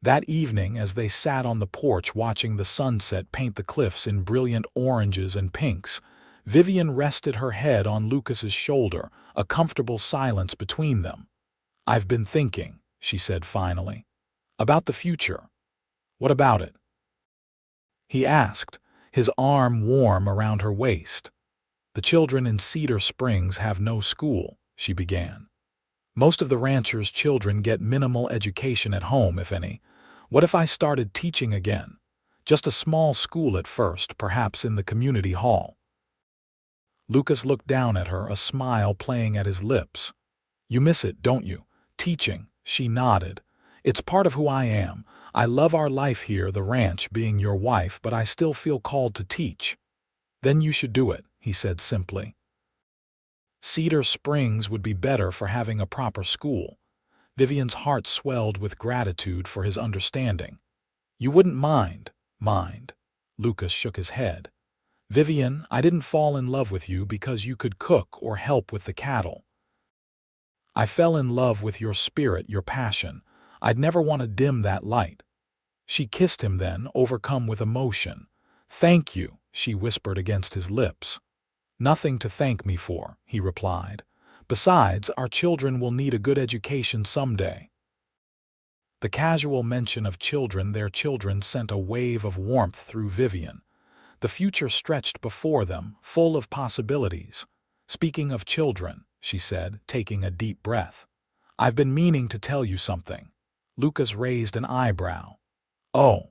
That evening, as they sat on the porch watching the sunset paint the cliffs in brilliant oranges and pinks, Vivian rested her head on Lucas's shoulder, a comfortable silence between them. "I've been thinking," she said finally, "about the future." "What about it?" he asked, his arm warm around her waist. "The children in Cedar Springs have no school," she began. Most of the ranchers' children get minimal education at home, if any. What if I started teaching again? Just a small school at first, perhaps in the community hall. Lucas looked down at her, a smile playing at his lips. You miss it, don't you? Teaching, she nodded. It's part of who I am. I love our life here, the ranch, being your wife, but I still feel called to teach. Then you should do it, he said simply. Cedar Springs would be better for having a proper school. Vivian's heart swelled with gratitude for his understanding. You wouldn't mind. Lucas shook his head. Vivian, I didn't fall in love with you because you could cook or help with the cattle. I fell in love with your spirit, your passion. I'd never want to dim that light. She kissed him then, overcome with emotion. Thank you, she whispered against his lips. Nothing to thank me for, he replied. Besides, our children will need a good education someday. The casual mention of children, their children, sent a wave of warmth through Vivian. The future stretched before them, full of possibilities. Speaking of children, she said, taking a deep breath, I've been meaning to tell you something. Lucas raised an eyebrow. Oh.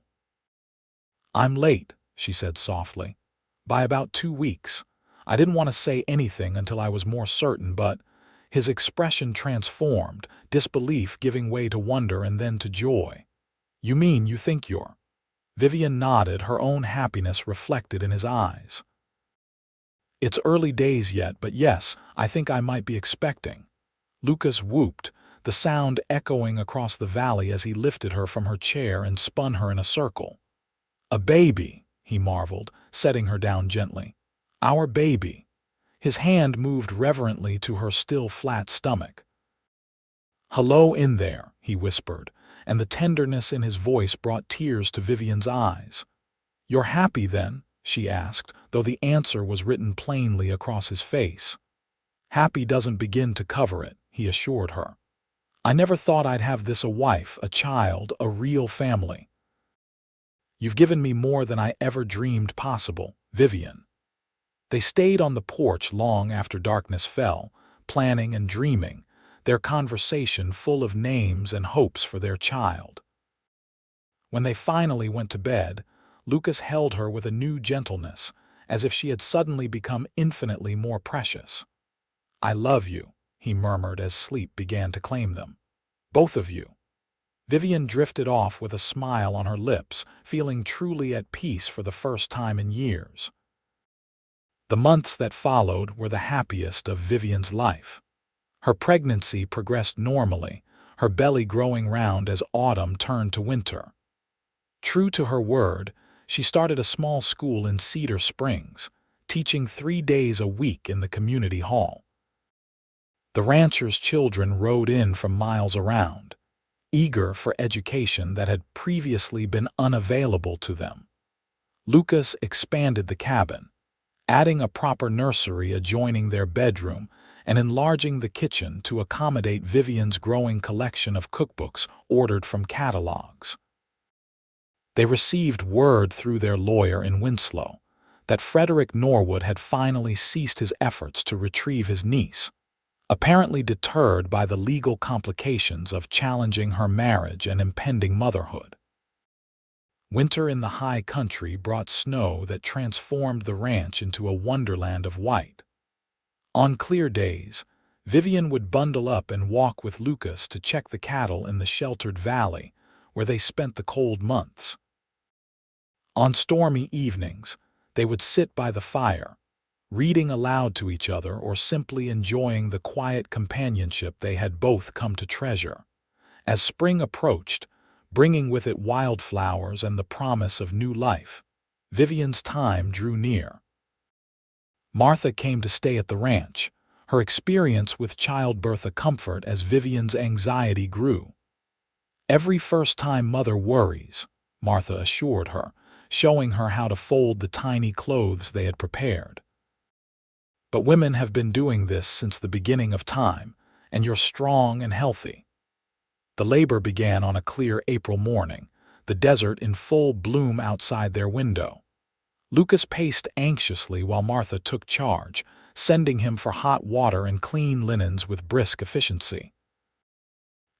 I'm late, she said softly. By about 2 weeks. I didn't want to say anything until I was more certain, but his expression transformed, disbelief giving way to wonder and then to joy. You mean you think you're? Vivian nodded, her own happiness reflected in his eyes. It's early days yet, but yes, I think I might be expecting. Lucas whooped, the sound echoing across the valley as he lifted her from her chair and spun her in a circle. A baby, he marveled, setting her down gently. Our baby. His hand moved reverently to her still flat stomach. Hello in there, he whispered, and the tenderness in his voice brought tears to Vivian's eyes. You're happy then? She asked, though the answer was written plainly across his face. Happy doesn't begin to cover it, he assured her. I never thought I'd have this, a wife, a child, a real family. You've given me more than I ever dreamed possible, Vivian. They stayed on the porch long after darkness fell, planning and dreaming, their conversation full of names and hopes for their child. When they finally went to bed, Lucas held her with a new gentleness, as if she had suddenly become infinitely more precious. I love you, he murmured as sleep began to claim them. Both of you. Vivian drifted off with a smile on her lips, feeling truly at peace for the first time in years. The months that followed were the happiest of Vivian's life. Her pregnancy progressed normally, her belly growing round as autumn turned to winter. True to her word, she started a small school in Cedar Springs, teaching 3 days a week in the community hall. The ranchers' children rode in from miles around, eager for education that had previously been unavailable to them. Lucas expanded the cabin, adding a proper nursery adjoining their bedroom and enlarging the kitchen to accommodate Vivian's growing collection of cookbooks ordered from catalogs. They received word through their lawyer in Winslow that Frederick Norwood had finally ceased his efforts to retrieve his niece, apparently deterred by the legal complications of challenging her marriage and impending motherhood. Winter in the high country brought snow that transformed the ranch into a wonderland of white. On clear days, Vivian would bundle up and walk with Lucas to check the cattle in the sheltered valley where they spent the cold months. On stormy evenings, they would sit by the fire, reading aloud to each other or simply enjoying the quiet companionship they had both come to treasure. As spring approached, bringing with it wildflowers and the promise of new life, Vivian's time drew near. Martha came to stay at the ranch, her experience with childbirth a comfort as Vivian's anxiety grew. Every first-time mother worries, Martha assured her, showing her how to fold the tiny clothes they had prepared. But women have been doing this since the beginning of time, and you're strong and healthy. The labor began on a clear April morning, the desert in full bloom outside their window. Lucas paced anxiously while Martha took charge, sending him for hot water and clean linens with brisk efficiency.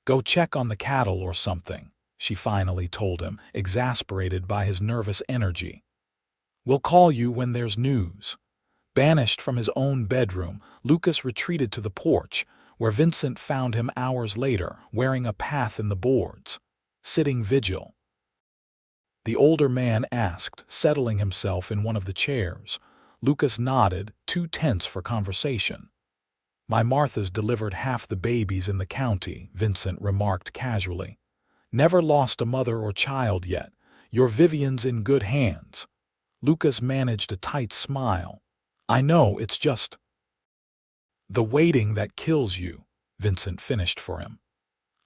Go check on the cattle or something, she finally told him, exasperated by his nervous energy. We'll call you when there's news. Banished from his own bedroom, Lucas retreated to the porch, where Vincent found him hours later, wearing a path in the boards, sitting vigil. The older man asked, settling himself in one of the chairs. Lucas nodded, too tense for conversation. My Martha's delivered half the babies in the county, Vincent remarked casually. Never lost a mother or child yet. Your Vivian's in good hands. Lucas managed a tight smile. I know, it's just the waiting that kills you, Vincent finished for him.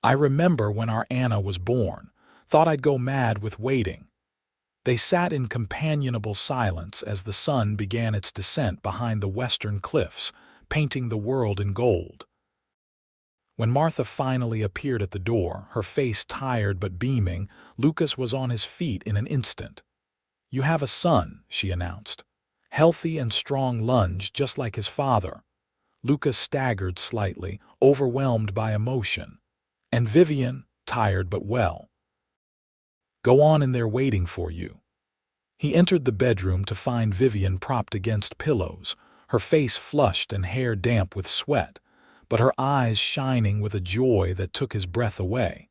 I remember when our Anna was born. Thought I'd go mad with waiting. They sat in companionable silence as the sun began its descent behind the western cliffs, painting the world in gold. When Martha finally appeared at the door, her face tired but beaming, Lucas was on his feet in an instant. You have a son, she announced. Healthy and strong lunge, just like his father. Lucas staggered slightly, overwhelmed by emotion. And Vivian, tired but well. Go on in there waiting for you. He entered the bedroom to find Vivian propped against pillows, her face flushed and hair damp with sweat, but her eyes shining with a joy that took his breath away.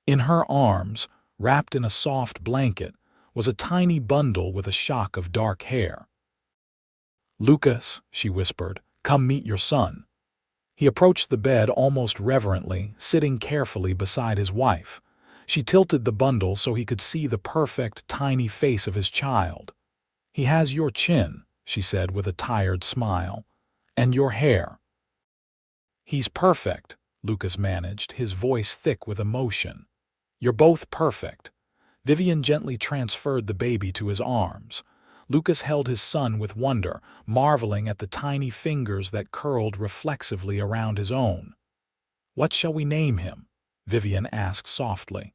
In her arms, wrapped in a soft blanket, was a tiny bundle with a shock of dark hair. Lucas, she whispered, come meet your son. He approached the bed almost reverently, sitting carefully beside his wife. She tilted the bundle so he could see the perfect, tiny face of his child. He has your chin, she said with a tired smile, and your hair. He's perfect, Lucas managed, his voice thick with emotion. You're both perfect. Vivian gently transferred the baby to his arms. Lucas held his son with wonder, marveling at the tiny fingers that curled reflexively around his own. What shall we name him? Vivian asked softly.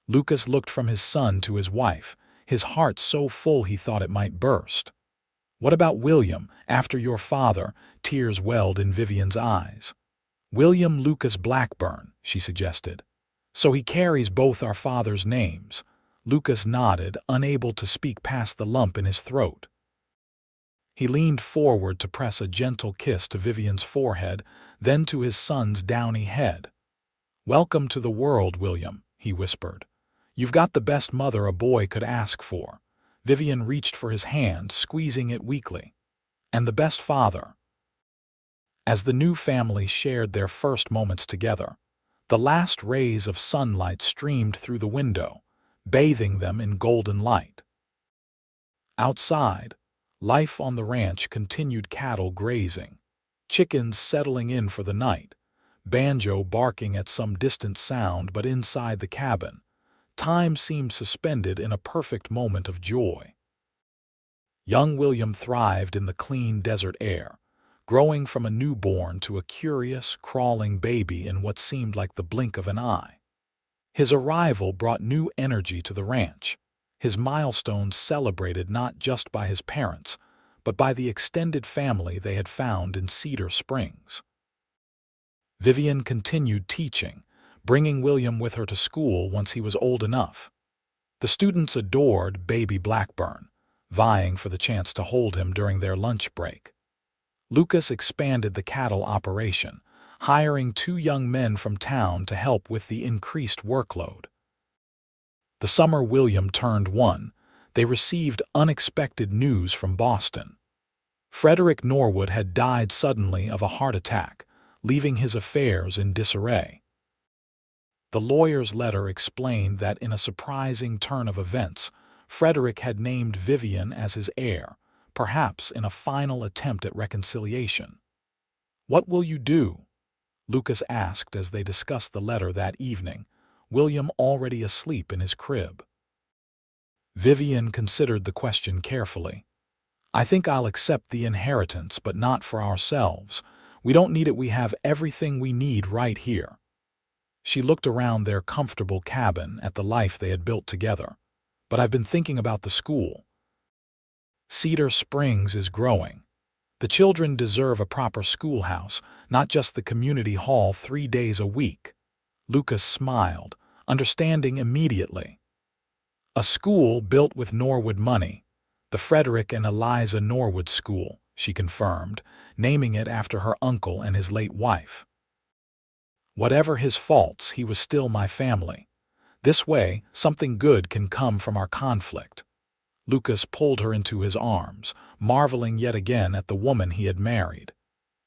Lucas looked from his son to his wife, his heart so full he thought it might burst. What about William, after your father? Tears welled in Vivian's eyes. William Lucas Blackburn, she suggested. So he carries both our father's names. Lucas nodded, unable to speak past the lump in his throat. He leaned forward to press a gentle kiss to Vivian's forehead, then to his son's downy head. Welcome to the world, William, he whispered. You've got the best mother a boy could ask for. Vivian reached for his hand, squeezing it weakly. And the best father. As the new family shared their first moments together, the last rays of sunlight streamed through the window, bathing them in golden light. Outside, life on the ranch continued, cattle grazing, chickens settling in for the night, banjo barking at some distant sound, but inside the cabin, time seemed suspended in a perfect moment of joy. Young William thrived in the clean desert air, growing from a newborn to a curious, crawling baby in what seemed like the blink of an eye. His arrival brought new energy to the ranch, his milestones celebrated not just by his parents, but by the extended family they had found in Cedar Springs. Vivian continued teaching, bringing William with her to school once he was old enough. The students adored baby Blackburn, vying for the chance to hold him during their lunch break. Lucas expanded the cattle operation, hiring 2 young men from town to help with the increased workload. The summer William turned 1, they received unexpected news from Boston. Frederick Norwood had died suddenly of a heart attack, leaving his affairs in disarray. The lawyer's letter explained that in a surprising turn of events, Frederick had named Vivian as his heir, perhaps in a final attempt at reconciliation. What will you do? Lucas asked as they discussed the letter that evening, William already asleep in his crib. Vivian considered the question carefully. I think I'll accept the inheritance, but not for ourselves. We don't need it. We have everything we need right here. She looked around their comfortable cabin at the life they had built together. But I've been thinking about the school. Cedar Springs is growing. The children deserve a proper schoolhouse, not just the community hall 3 days a week. Lucas smiled, understanding immediately. A school built with Norwood money, the Frederick and Eliza Norwood School, she confirmed, naming it after her uncle and his late wife. Whatever his faults, he was still my family. This way, something good can come from our conflict. Lucas pulled her into his arms, marveling yet again at the woman he had married.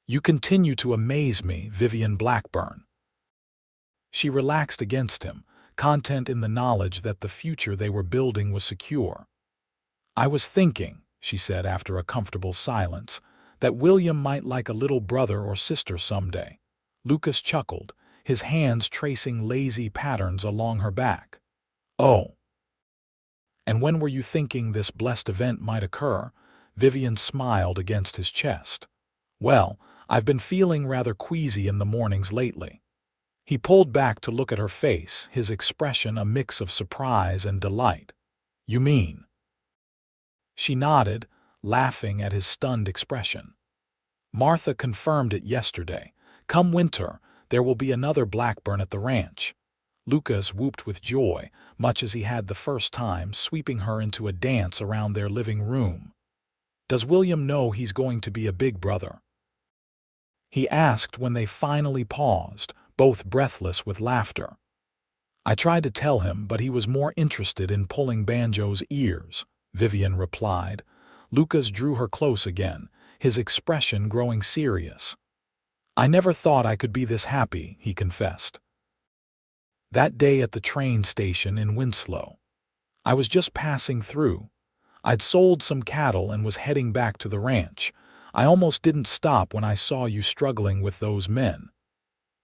You continue to amaze me, Vivian Blackburn. She relaxed against him, content in the knowledge that the future they were building was secure. I was thinking, she said after a comfortable silence, that William might like a little brother or sister someday. Lucas chuckled, his hands tracing lazy patterns along her back. Oh. And when were you thinking this blessed event might occur? Vivian smiled against his chest. Well, I've been feeling rather queasy in the mornings lately. He pulled back to look at her face, his expression a mix of surprise and delight. You mean? She nodded, laughing at his stunned expression. Martha confirmed it yesterday. Come winter, there will be another Blackburn at the ranch. Lucas whooped with joy, much as he had the first time, sweeping her into a dance around their living room. Does William know he's going to be a big brother? He asked when they finally paused, both breathless with laughter. I tried to tell him, but he was more interested in pulling Banjo's ears, Vivian replied. Lucas drew her close again, his expression growing serious. I never thought I could be this happy, he confessed. That day at the train station in Winslow. I was just passing through. I'd sold some cattle and was heading back to the ranch. I almost didn't stop when I saw you struggling with those men.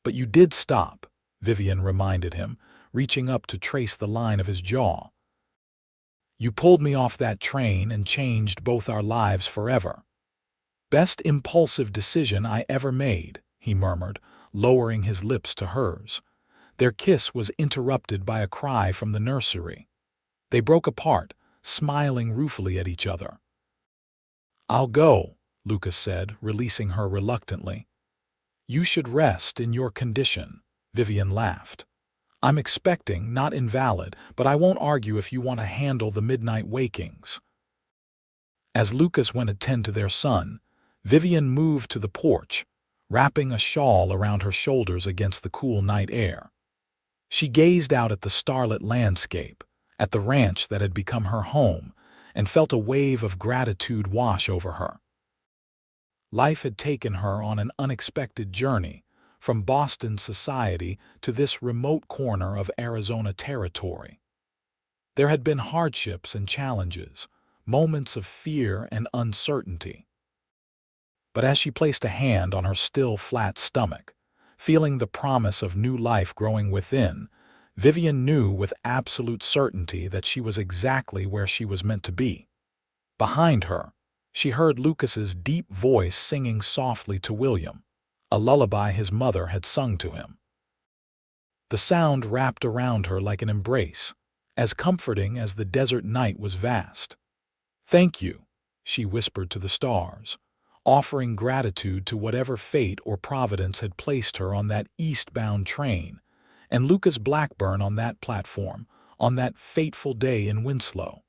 But you did stop, Vivian reminded him, reaching up to trace the line of his jaw. You pulled me off that train and changed both our lives forever. Best impulsive decision I ever made, he murmured, lowering his lips to hers. Their kiss was interrupted by a cry from the nursery. They broke apart, smiling ruefully at each other. I'll go, Lucas said, releasing her reluctantly. You should rest in your condition, Vivian laughed. I'm expecting, not invalid, but I won't argue if you want to handle the midnight wakings. As Lucas went to tend to their son, Vivian moved to the porch, wrapping a shawl around her shoulders against the cool night air. She gazed out at the starlit landscape, at the ranch that had become her home, and felt a wave of gratitude wash over her. Life had taken her on an unexpected journey, from Boston society to this remote corner of Arizona territory. There had been hardships and challenges, moments of fear and uncertainty. But as she placed a hand on her still flat stomach, feeling the promise of new life growing within, Vivian knew with absolute certainty that she was exactly where she was meant to be. Behind her, she heard Lucas's deep voice singing softly to William, a lullaby his mother had sung to him. The sound wrapped around her like an embrace, as comforting as the desert night was vast. Thank you, she whispered to the stars, offering gratitude to whatever fate or providence had placed her on that eastbound train, and Lucas Blackburn on that platform, on that fateful day in Winslow.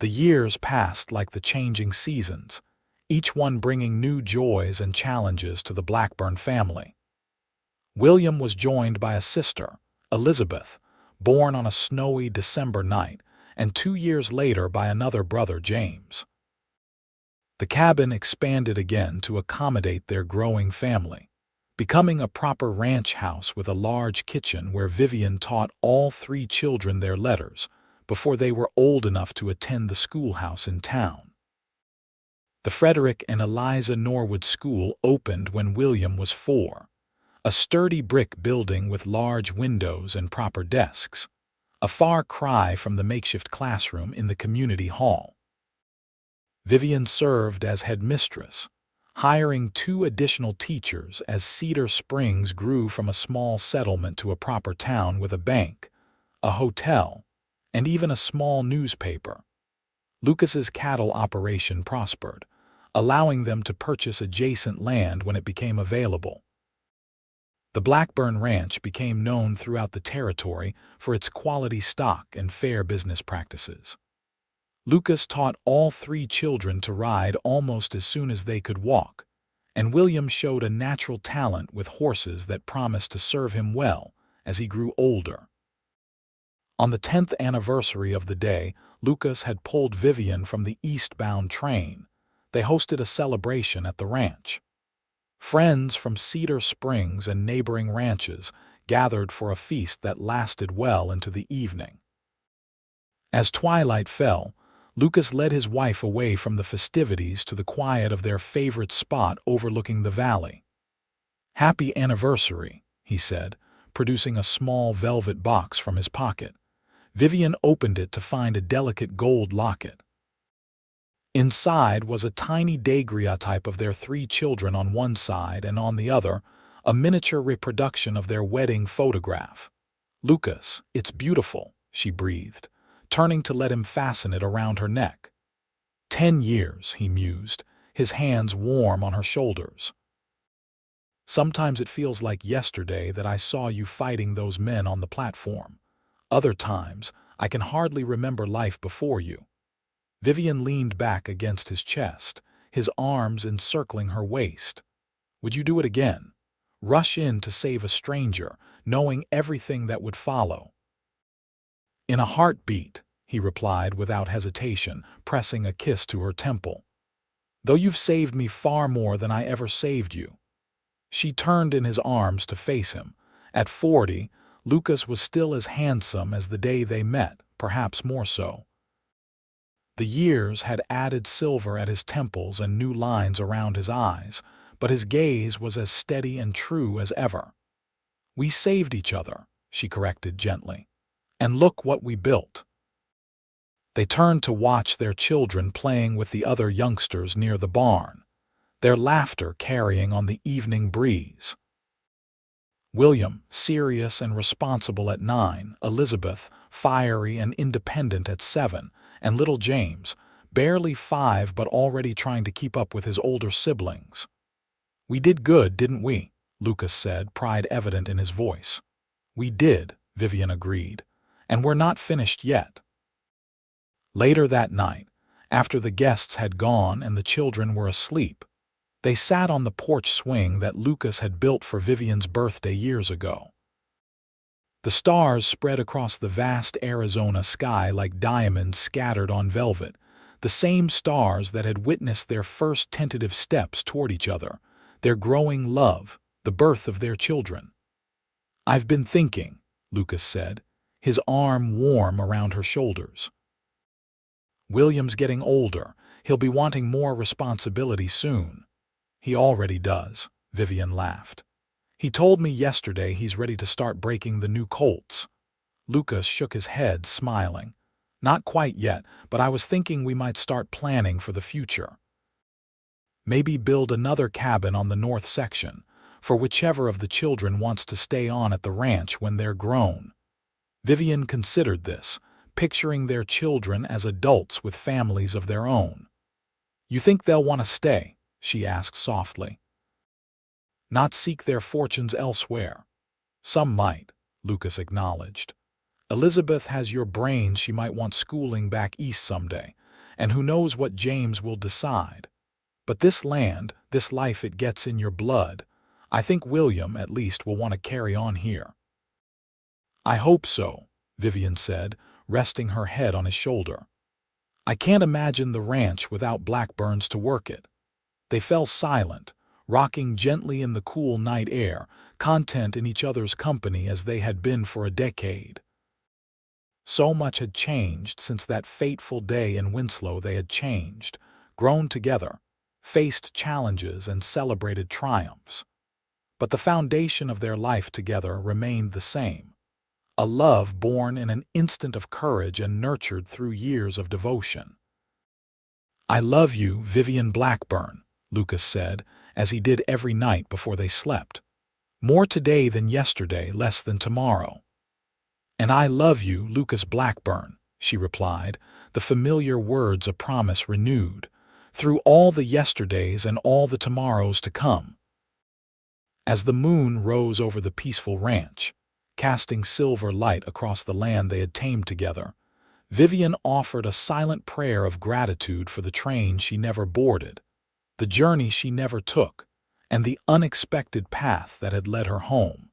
The years passed like the changing seasons, each one bringing new joys and challenges to the Blackburn family. William was joined by a sister, Elizabeth, born on a snowy December night, and 2 years later by another brother, James. The cabin expanded again to accommodate their growing family, becoming a proper ranch house with a large kitchen where Vivian taught all 3 children their letters before they were old enough to attend the schoolhouse in town. The Frederick and Eliza Norwood School opened when William was 4, a sturdy brick building with large windows and proper desks, a far cry from the makeshift classroom in the community hall. Vivian served as headmistress, hiring 2 additional teachers as Cedar Springs grew from a small settlement to a proper town with a bank, a hotel, and even a small newspaper. Lucas's cattle operation prospered, allowing them to purchase adjacent land when it became available. The Blackburn Ranch became known throughout the territory for its quality stock and fair business practices. Lucas taught all three children to ride almost as soon as they could walk, and William showed a natural talent with horses that promised to serve him well as he grew older. On the 10th anniversary of the day Lucas had pulled Vivian from the eastbound train, they hosted a celebration at the ranch. Friends from Cedar Springs and neighboring ranches gathered for a feast that lasted well into the evening. As twilight fell, Lucas led his wife away from the festivities to the quiet of their favorite spot overlooking the valley. "Happy anniversary," he said, producing a small velvet box from his pocket. Vivian opened it to find a delicate gold locket. Inside was a tiny daguerreotype of their three children on one side and on the other, a miniature reproduction of their wedding photograph. "Lucas, it's beautiful," she breathed, turning to let him fasten it around her neck. 10 years, he mused, his hands warm on her shoulders. "Sometimes it feels like yesterday that I saw you fighting those men on the platform. Other times, I can hardly remember life before you." Vivian leaned back against his chest, his arms encircling her waist. "Would you do it again? Rush in to save a stranger, knowing everything that would follow?" "In a heartbeat," he replied without hesitation, pressing a kiss to her temple. "Though you've saved me far more than I ever saved you." She turned in his arms to face him. At 40, Lucas was still as handsome as the day they met, perhaps more so. The years had added silver at his temples and new lines around his eyes, but his gaze was as steady and true as ever. "We saved each other," she corrected gently. "And look what we built." They turned to watch their children playing with the other youngsters near the barn, their laughter carrying on the evening breeze. William, serious and responsible at 9, Elizabeth, fiery and independent at 7, and little James, barely 5 but already trying to keep up with his older siblings. "We did good, didn't we?" Lucas said, pride evident in his voice. "We did," Vivian agreed, "and we're not finished yet." Later that night, after the guests had gone and the children were asleep, they sat on the porch swing that Lucas had built for Vivian's birthday years ago. The stars spread across the vast Arizona sky like diamonds scattered on velvet, the same stars that had witnessed their first tentative steps toward each other, their growing love, the birth of their children. "I've been thinking," Lucas said, his arm warm around her shoulders. "William's getting older. He'll be wanting more responsibility soon." "He already does," Vivian laughed. "He told me yesterday he's ready to start breaking the new colts." Lucas shook his head, smiling. "Not quite yet, but I was thinking we might start planning for the future. Maybe build another cabin on the north section, for whichever of the children wants to stay on at the ranch when they're grown." Vivian considered this, picturing their children as adults with families of their own. "You think they'll want to stay?" she asked softly. "Not seek their fortunes elsewhere?" "Some might," Lucas acknowledged. "Elizabeth has your brains. She might want schooling back east someday, and who knows what James will decide. But this land, this life, it gets in your blood. I think William, at least, will want to carry on here." "I hope so," Vivian said, resting her head on his shoulder. "I can't imagine the ranch without Blackburns to work it." They fell silent, rocking gently in the cool night air, content in each other's company as they had been for a decade. So much had changed since that fateful day in Winslow. They had changed, grown together, faced challenges and celebrated triumphs. But the foundation of their life together remained the same. A love born in an instant of courage and nurtured through years of devotion. "I love you, Vivian Blackburn," Lucas said, as he did every night before they slept. "More today than yesterday, less than tomorrow." "And I love you, Lucas Blackburn," she replied, the familiar words a promise renewed, "through all the yesterdays and all the tomorrows to come." As the moon rose over the peaceful ranch, casting silver light across the land they had tamed together, Vivian offered a silent prayer of gratitude for the train she never boarded, the journey she never took, and the unexpected path that had led her home.